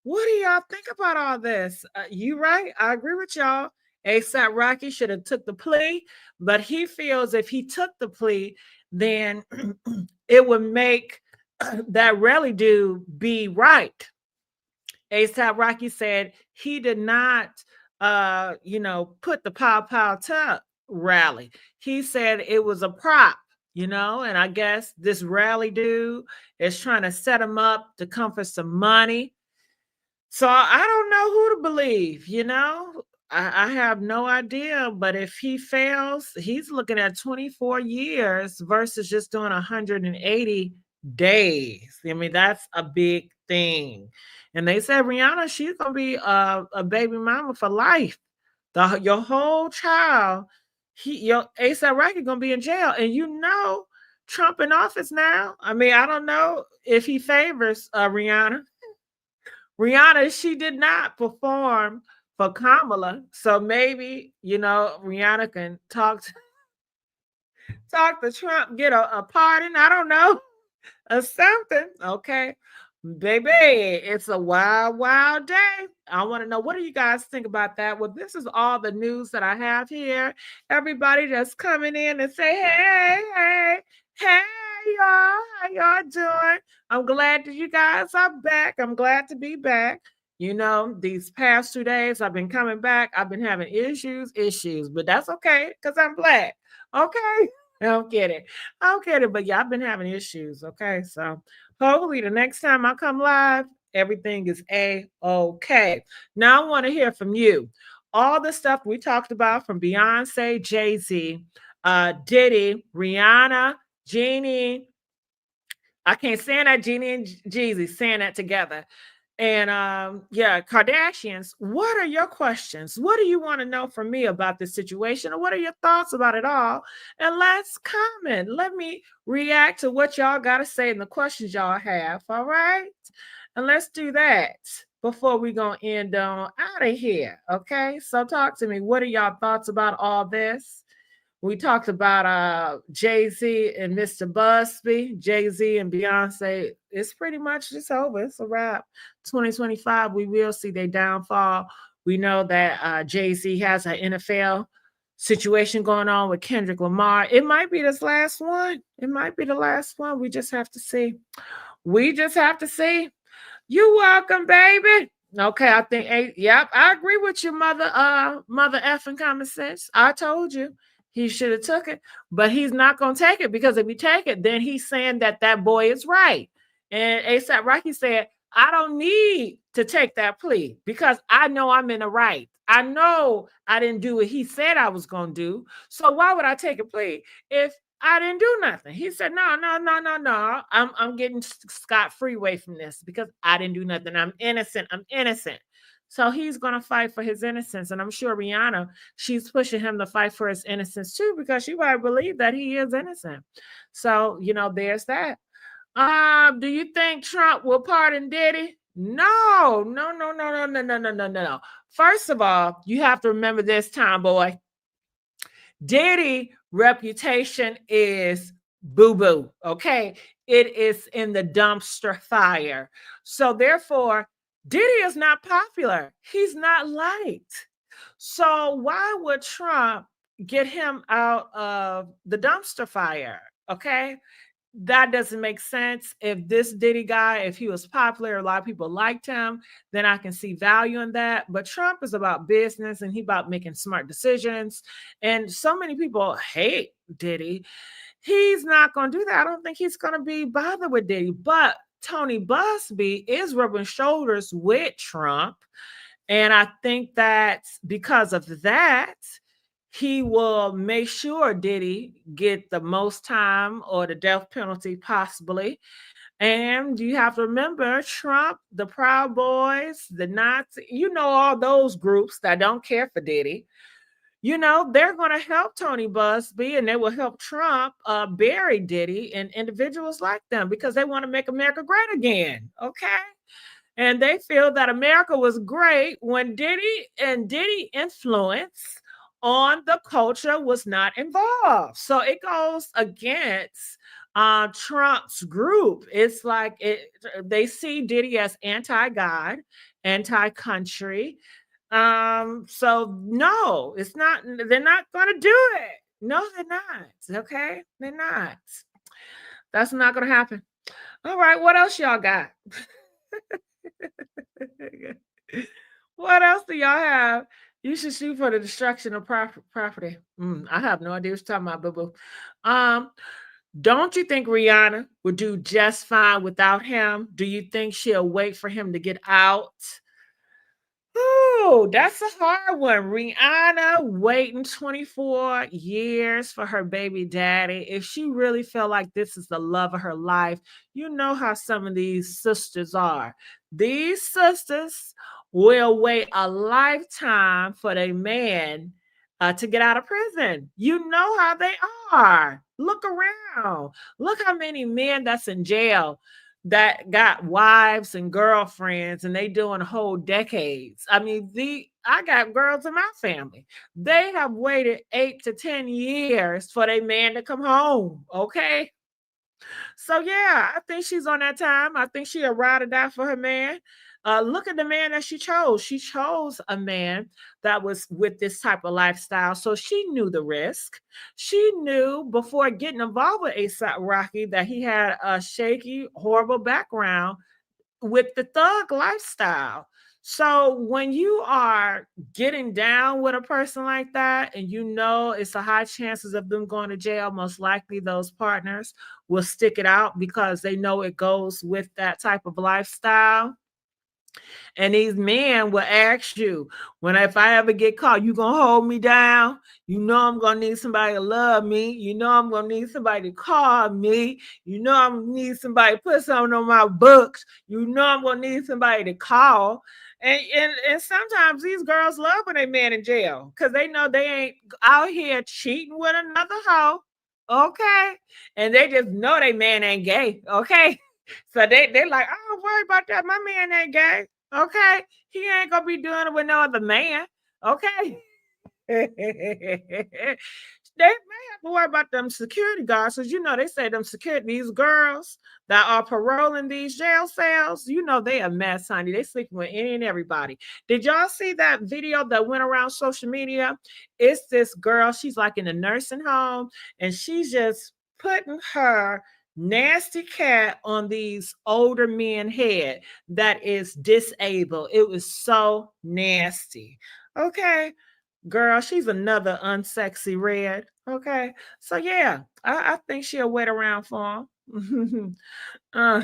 What do y'all think about all this? You right. I agree with y'all. A$AP Rocky should have took the plea, but he feels if he took the plea, then it would make that Rally dude be right. A$AP Rocky said he did not, put the pow to Rally. He said it was a prop, and I guess this Rally dude is trying to set him up to come for some money. So I don't know who to believe, I have no idea, but if he fails, he's looking at 24 years versus just doing 180 days. I mean, that's a big thing. And they said, Rihanna, she's going to be a baby mama for life. Your whole child, your A$AP Rocky going to be in jail. And Trump in office now. I mean, I don't know if he favors Rihanna. Rihanna, she did not perform for Kamala. So maybe, Rihanna can talk to Trump, get a pardon. I don't know. Or something. Okay. Baby, it's a wild, wild day. I want to know, what do you guys think about that? Well, this is all the news that I have here. Everybody just coming in and say, hey, y'all, how y'all doing? I'm glad that you guys are back. I'm glad to be back. These past 2 days, I've been coming back. I've been having issues, but that's okay because I'm black. Okay. I don't get it. But yeah, I've been having issues. Okay. So hopefully the next time I come live, everything is A-okay. Now I want to hear from you. All the stuff we talked about from Beyonce, Jay-Z, Diddy, Rihanna, Jeannie. I can't stand that, Jeannie and Jeezy saying that together. And Kardashians, what are your questions? What do you want to know from me about this situation? Or what are your thoughts about it all? And let's comment. Let me react to what y'all got to say and the questions y'all have. All right. And let's do that before we gonna end on out of here. Okay. So talk to me. What are y'all thoughts about all this? We talked about Jay-Z and Mr. Busby, Jay-Z and Beyonce. It's pretty much just over. It's a wrap. 2025, we will see their downfall. We know that Jay-Z has an NFL situation going on with Kendrick Lamar. It might be this last one. It might be the last one. We just have to see. We just have to see. You welcome, baby. Okay, I think, yep, I agree with your mother effing common sense. I told you he should have took it, but he's not going to take it because if he take it, then he's saying that that boy is right. And ASAP Rocky said, I don't need to take that plea because I know I'm in the right. I know I didn't do what he said I was going to do. So why would I take a plea if I didn't do nothing? He said, no. I'm getting scot-free away from this because I didn't do nothing. I'm innocent. So he's going to fight for his innocence. And I'm sure Rihanna, she's pushing him to fight for his innocence too, because she might believe that he is innocent. So, there's that. Do you think Trump will pardon Diddy? No. First of all, you have to remember this, Tomboy. Diddy reputation is boo-boo, okay? It is in the dumpster fire. So therefore, Diddy is not popular. He's not liked. So why would Trump get him out of the dumpster fire, okay? That doesn't make sense. If this Diddy guy, if he was popular, a lot of people liked him, then I can see value in that. But Trump is about business and he about making smart decisions. And so many people hate Diddy. He's not going to do that. I don't think he's going to be bothered with Diddy. But Tony Busby is rubbing shoulders with Trump. And I think that because of that, he will make sure Diddy get the most time or the death penalty possibly. And you have to remember Trump, the Proud Boys, the Nazi, all those groups that don't care for Diddy. They're going to help Tony Busby and they will help Trump bury Diddy and individuals like them because they want to make America great again. Okay. And they feel that America was great when Diddy influence on the culture was not involved. So it goes against Trump's group. It's like they see Diddy as anti-God, anti-country. So no, it's not. They're not going to do it. No, they're not. Okay, they're not. That's not going to happen. All right, what else y'all got? What else do y'all have? You should shoot for the destruction of property. I have no idea what you're talking about, boo-boo. Don't you think Rihanna would do just fine without him? Do you think she'll wait for him to get out? Oh, that's a hard one. Rihanna waiting 24 years for her baby daddy. If she really felt like this is the love of her life, you know how some of these sisters are. These sisters will wait a lifetime for their man to get out of prison. You know how they are. Look around. Look how many men that's in jail that got wives and girlfriends and they doing whole decades. I mean, I got girls in my family. They have waited 8 to 10 years for their man to come home. Okay. So yeah, I think she's on that time. I think she'll ride or die for her man. Look at the man that she chose. She chose a man that was with this type of lifestyle. So she knew the risk. She knew before getting involved with ASAP Rocky that he had a shaky, horrible background with the thug lifestyle. So when you are getting down with a person like that, and it's a high chances of them going to jail, most likely those partners will stick it out because they know it goes with that type of lifestyle. And these men will ask you, if I ever get caught, you gonna hold me down? I'm gonna need somebody to love me. I'm gonna need somebody to call me. I'm gonna need somebody to put something on my books. I'm gonna need somebody to call. And sometimes these girls love when they man in jail because they know they ain't out here cheating with another hoe. Okay. And they just know they man ain't gay. Okay. So they're like, oh, don't worry about that. My man ain't gay. Okay. He ain't gonna be doing it with no other man. Okay. They may have to worry about them security guards, because they say these girls that are paroling these jail cells, they a mess, honey. They sleeping with any and everybody. Did y'all see that video that went around social media? It's this girl, she's like in a nursing home, and she's just putting her nasty cat on these older men head that is disabled. It was so nasty. Okay. Girl, she's another unsexy red. Okay. So yeah, I think she'll wait around for him. uh,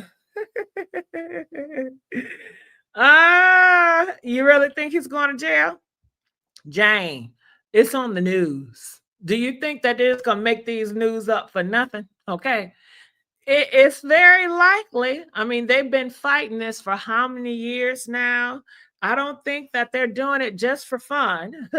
you really think he's going to jail? Jane, it's on the news. Do you think that it's going to make these news up for nothing? Okay. It's very likely. I mean, they've been fighting this for how many years now? I don't think that they're doing it just for fun.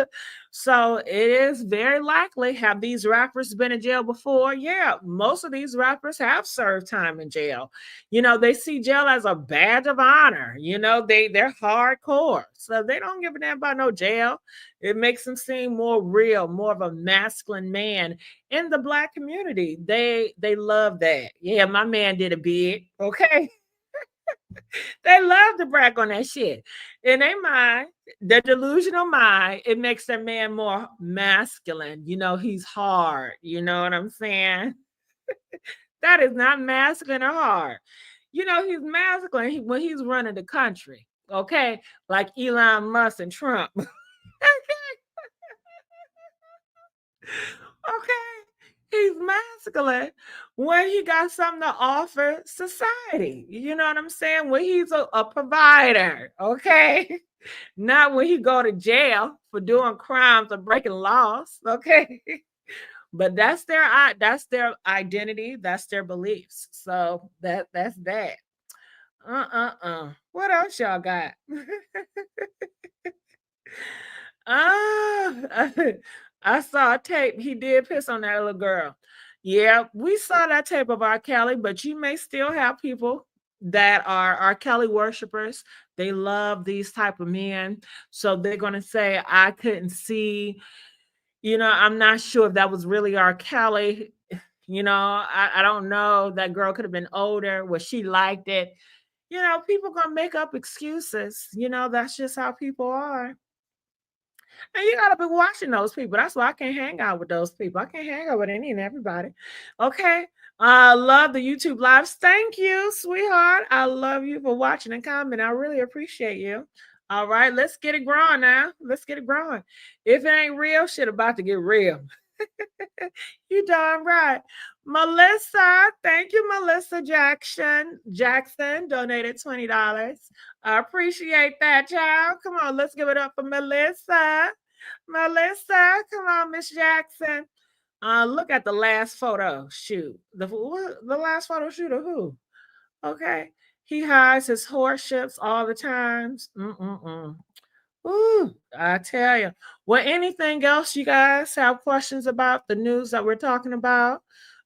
So it is very likely. Have these rappers been in jail before? Yeah, most of these rappers have served time in jail. They see jail as a badge of honor. They're hardcore. So they don't give a damn about no jail. It makes them seem more real, more of a masculine man in the Black community. They love that. Yeah, my man did a bid. Okay. They love to brag on that shit. In their mind, their delusional mind, it makes their man more masculine. He's hard. You know what I'm saying? That is not masculine or hard. He's masculine when he's running the country. Okay. Like Elon Musk and Trump. Okay. He's masculine when he got something to offer society. You know what I'm saying? When he's a provider, okay? Not when he go to jail for doing crimes or breaking laws, okay? But that's their identity, that's their beliefs. So that's that. What else y'all got? I saw a tape. He did piss on that little girl. Yeah, we saw that tape of R. Kelly, but you may still have people that are R. Kelly worshipers. They love these type of men. So they're going to say, I couldn't see, I'm not sure if that was really R. Kelly. I don't know. That girl could have been older. Well, she liked it. People going to make up excuses. That's just how people are. And you gotta be watching those people. That's why I can't hang out with those people. I can't hang out with any and everybody. Okay. I love the YouTube lives. Thank you, sweetheart. I love you for watching and commenting. I really appreciate you. All right, let's get it growing now. Let's get it growing. If it ain't real, shit about to get real. You darn right. Melissa, thank you, Melissa Jackson. Jackson donated $20. I appreciate that, child. Come on, let's give it up for Melissa. Melissa, come on, Miss Jackson. Look at the last photo shoot. The last photo shoot of who? Okay. He hides his horseships all the times. Ooh, I tell you. Well, anything else you guys have questions about the news that we're talking about?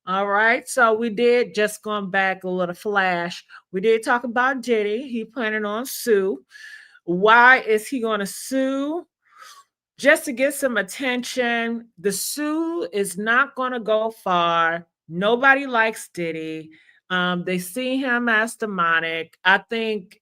All right. So we did, just going back a little flash. We did talk about Diddy. He planning on sue. Why is he going to sue? Just to get some attention. The sue is not going to go far. Nobody likes Diddy. They see him as demonic. I think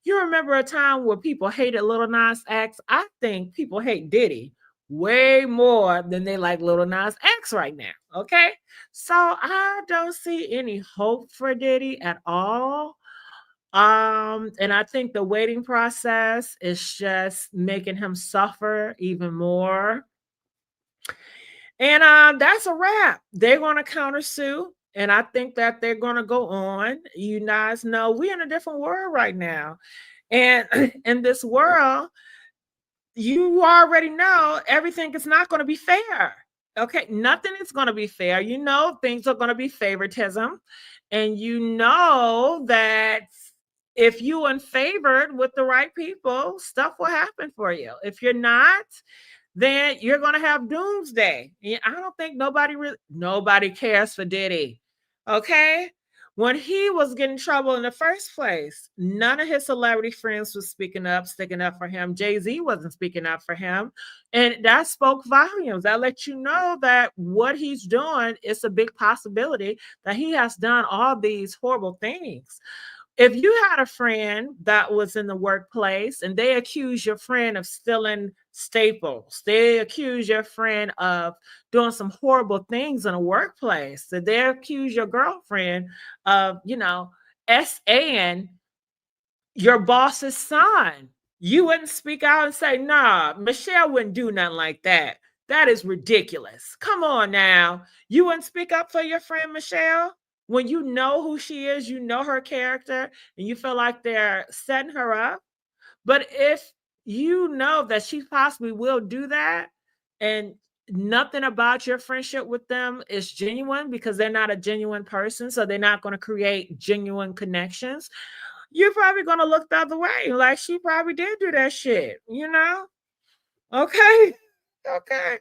you remember a time where people hated Lil Nas X. I think people hate Diddy way more than they like Lil Nas X right now. Okay. So I don't see any hope for Diddy at all. And I think the waiting process is just making him suffer even more. And that's a wrap. They're going to countersue. And I think that they're going to go on. You guys know we're in a different world right now. And in this world, you already know everything is not going to be fair. Okay. Nothing is going to be fair. Things are going to be favoritism. And that if you unfavored with the right people, stuff will happen for you. If you're not, then you're going to have doomsday. I don't think nobody cares for Diddy. Okay. When he was getting in trouble in the first place, none of his celebrity friends was speaking up, sticking up for him. Jay-Z wasn't speaking up for him. And that spoke volumes. That let you know that what he's doing is a big possibility that he has done all these horrible things. If you had a friend that was in the workplace and they accuse your friend of stealing staples, they accuse your friend of doing some horrible things in a workplace, that they accuse your girlfriend of, SAing your boss's son, you wouldn't speak out and say, nah, Michelle wouldn't do nothing like that. That is ridiculous. Come on now. You wouldn't speak up for your friend Michelle? When you know who she is, you know her character, and you feel like they're setting her up. But if you know that she possibly will do that, and nothing about your friendship with them is genuine because they're not a genuine person, so they're not going to create genuine connections, you're probably going to look the other way. Like, she probably did do that shit, Okay. Okay.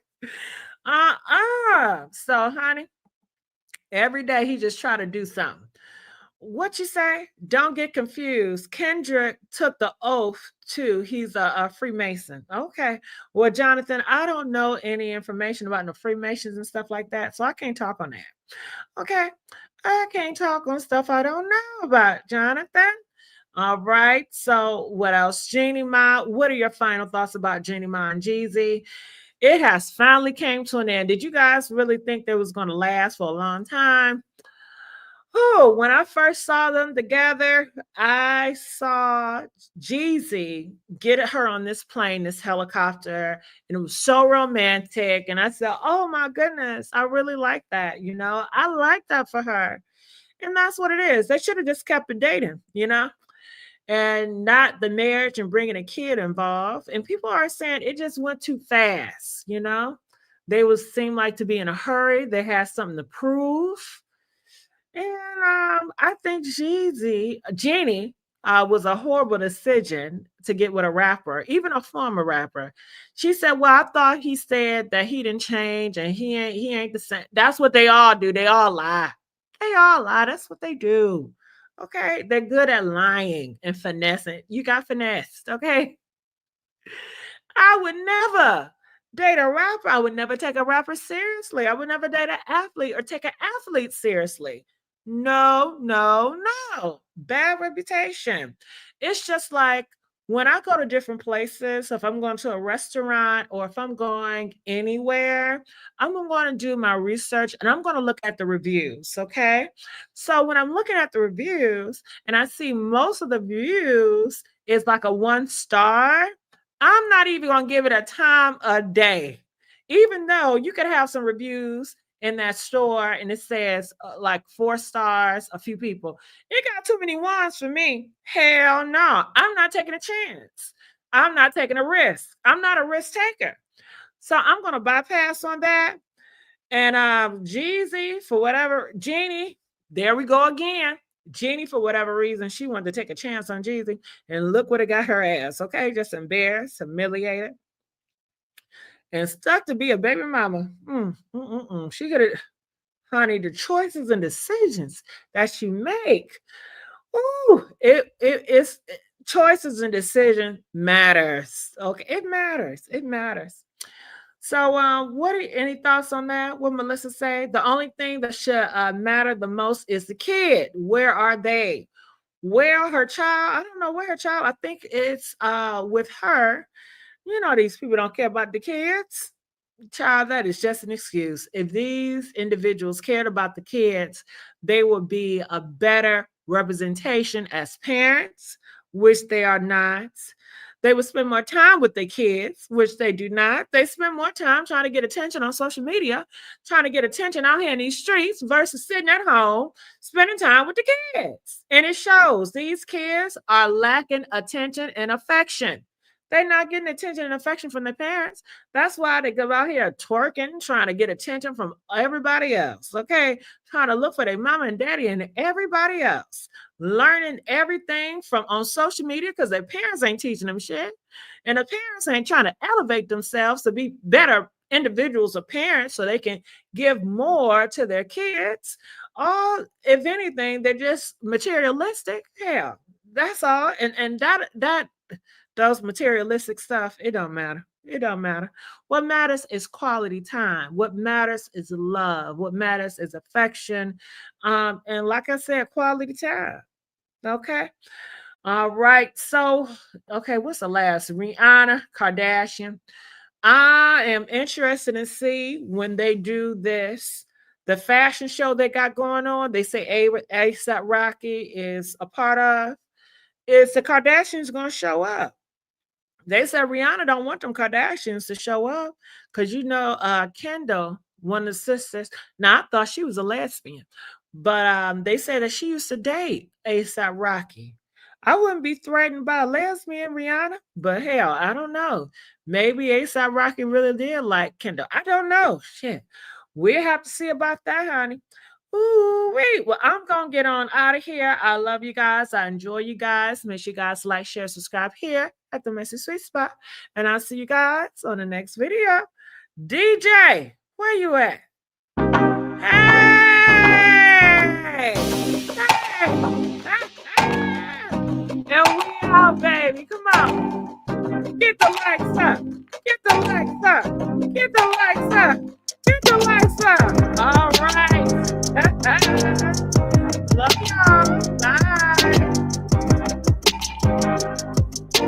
So, honey, every day he just try to do something. What you say? Don't get confused. Kendrick took the oath too. He's a Freemason. Okay. Well, Jonathan, I don't know any information about the Freemasons and stuff like that, so I can't talk on that. Okay. I can't talk on stuff I don't know about, Jonathan. All right. So what else? Jeannie Mai, what are your final thoughts about Jeannie Mai and Jeezy? It has finally came to an end. Did you guys really think that was going to last for a long time? Oh, when I first saw them together, I saw Jeezy get her on this plane, this helicopter, and it was so romantic. And I said, oh my goodness, I really like that. I like that for her. And that's what it is. They should have just kept it dating, and not the marriage and bringing a kid involved. And people are saying it just went too fast, They seem like to be in a hurry. They had something to prove. And I think Jeannie, was a horrible decision to get with a rapper, even a former rapper. She said, well, I thought he said that he didn't change and he ain't the same. That's what they all do. They all lie. They all lie. That's what they do. Okay. They're good at lying and finessing. You got finessed. Okay. I would never date a rapper. I would never take a rapper seriously. I would never date an athlete or take an athlete seriously. No, no, no. Bad reputation. It's just like when I go to different places, if I'm going to a restaurant or if I'm going anywhere, I'm going to do my research and I'm going to look at the reviews. Okay. So when I'm looking at the reviews and I see most of the reviews is like a 1 star, I'm not even going to give it a time of day. Even though you could have some reviews in that store and it says like 4 stars, a few people. It got too many ones for me. Hell no. I'm not taking a chance. I'm not taking a risk. I'm not a risk taker. So I'm going to bypass on that. And Jeezy, for whatever, Jeannie, there we go again. Jeannie, for whatever reason, she wanted to take a chance on Jeezy. And look what it got her ass. Okay, just embarrassed, humiliated, and stuck to be a baby mama. She could have, honey, the choices and decisions that she make. Ooh, it's choices and decision matters. Okay, it matters. It matters. So, any thoughts on that? What Melissa say? The only thing that should matter the most is the kid. Where are they? Where her child? I don't know where her child. I think it's with her. These people don't care about the kids. Child, that is just an excuse. If these individuals cared about the kids, they would be a better representation as parents, which they are not. They would spend more time with their kids, which they do not. They spend more time trying to get attention on social media, trying to get attention out here in these streets versus sitting at home, spending time with the kids. And it shows these kids are lacking attention and affection. They're not getting attention and affection from their parents. That's why they go out here twerking, trying to get attention from everybody else. Okay. Trying to look for their mama and daddy and everybody else. Learning everything from on social media because their parents ain't teaching them shit. And the parents ain't trying to elevate themselves to be better individuals or parents so they can give more to their kids. All, if anything, they're just materialistic. Hell, that's all. And that those materialistic stuff, it don't matter. It don't matter. What matters is quality time. What matters is love. What matters is affection. And like I said, quality time. Okay. All right. So, okay, what's the last? Rihanna, Kardashian. I am interested in see when they do this. The fashion show they got going on, they say A$AP Rocky is a part of. Is the Kardashians going to show up? They said Rihanna don't want them Kardashians to show up because Kendall, one of the sisters. Now I thought she was a lesbian, but they said that she used to date A$AP Rocky. I wouldn't be threatened by a lesbian, Rihanna, but hell, I don't know. Maybe A$AP Rocky really did like Kendall. I don't know. Shit, we'll have to see about that, honey. Ooh, wait. Well, I'm gonna get on out of here. I love you guys. I enjoy you guys. Make sure you guys like, share, subscribe here at the Messy Sweet Spot. And I'll see you guys on the next video. DJ, where you at? Hey! And we out, baby. Come on. Get the likes up. Get the likes up. Get the likes up. Get the likes up. All right.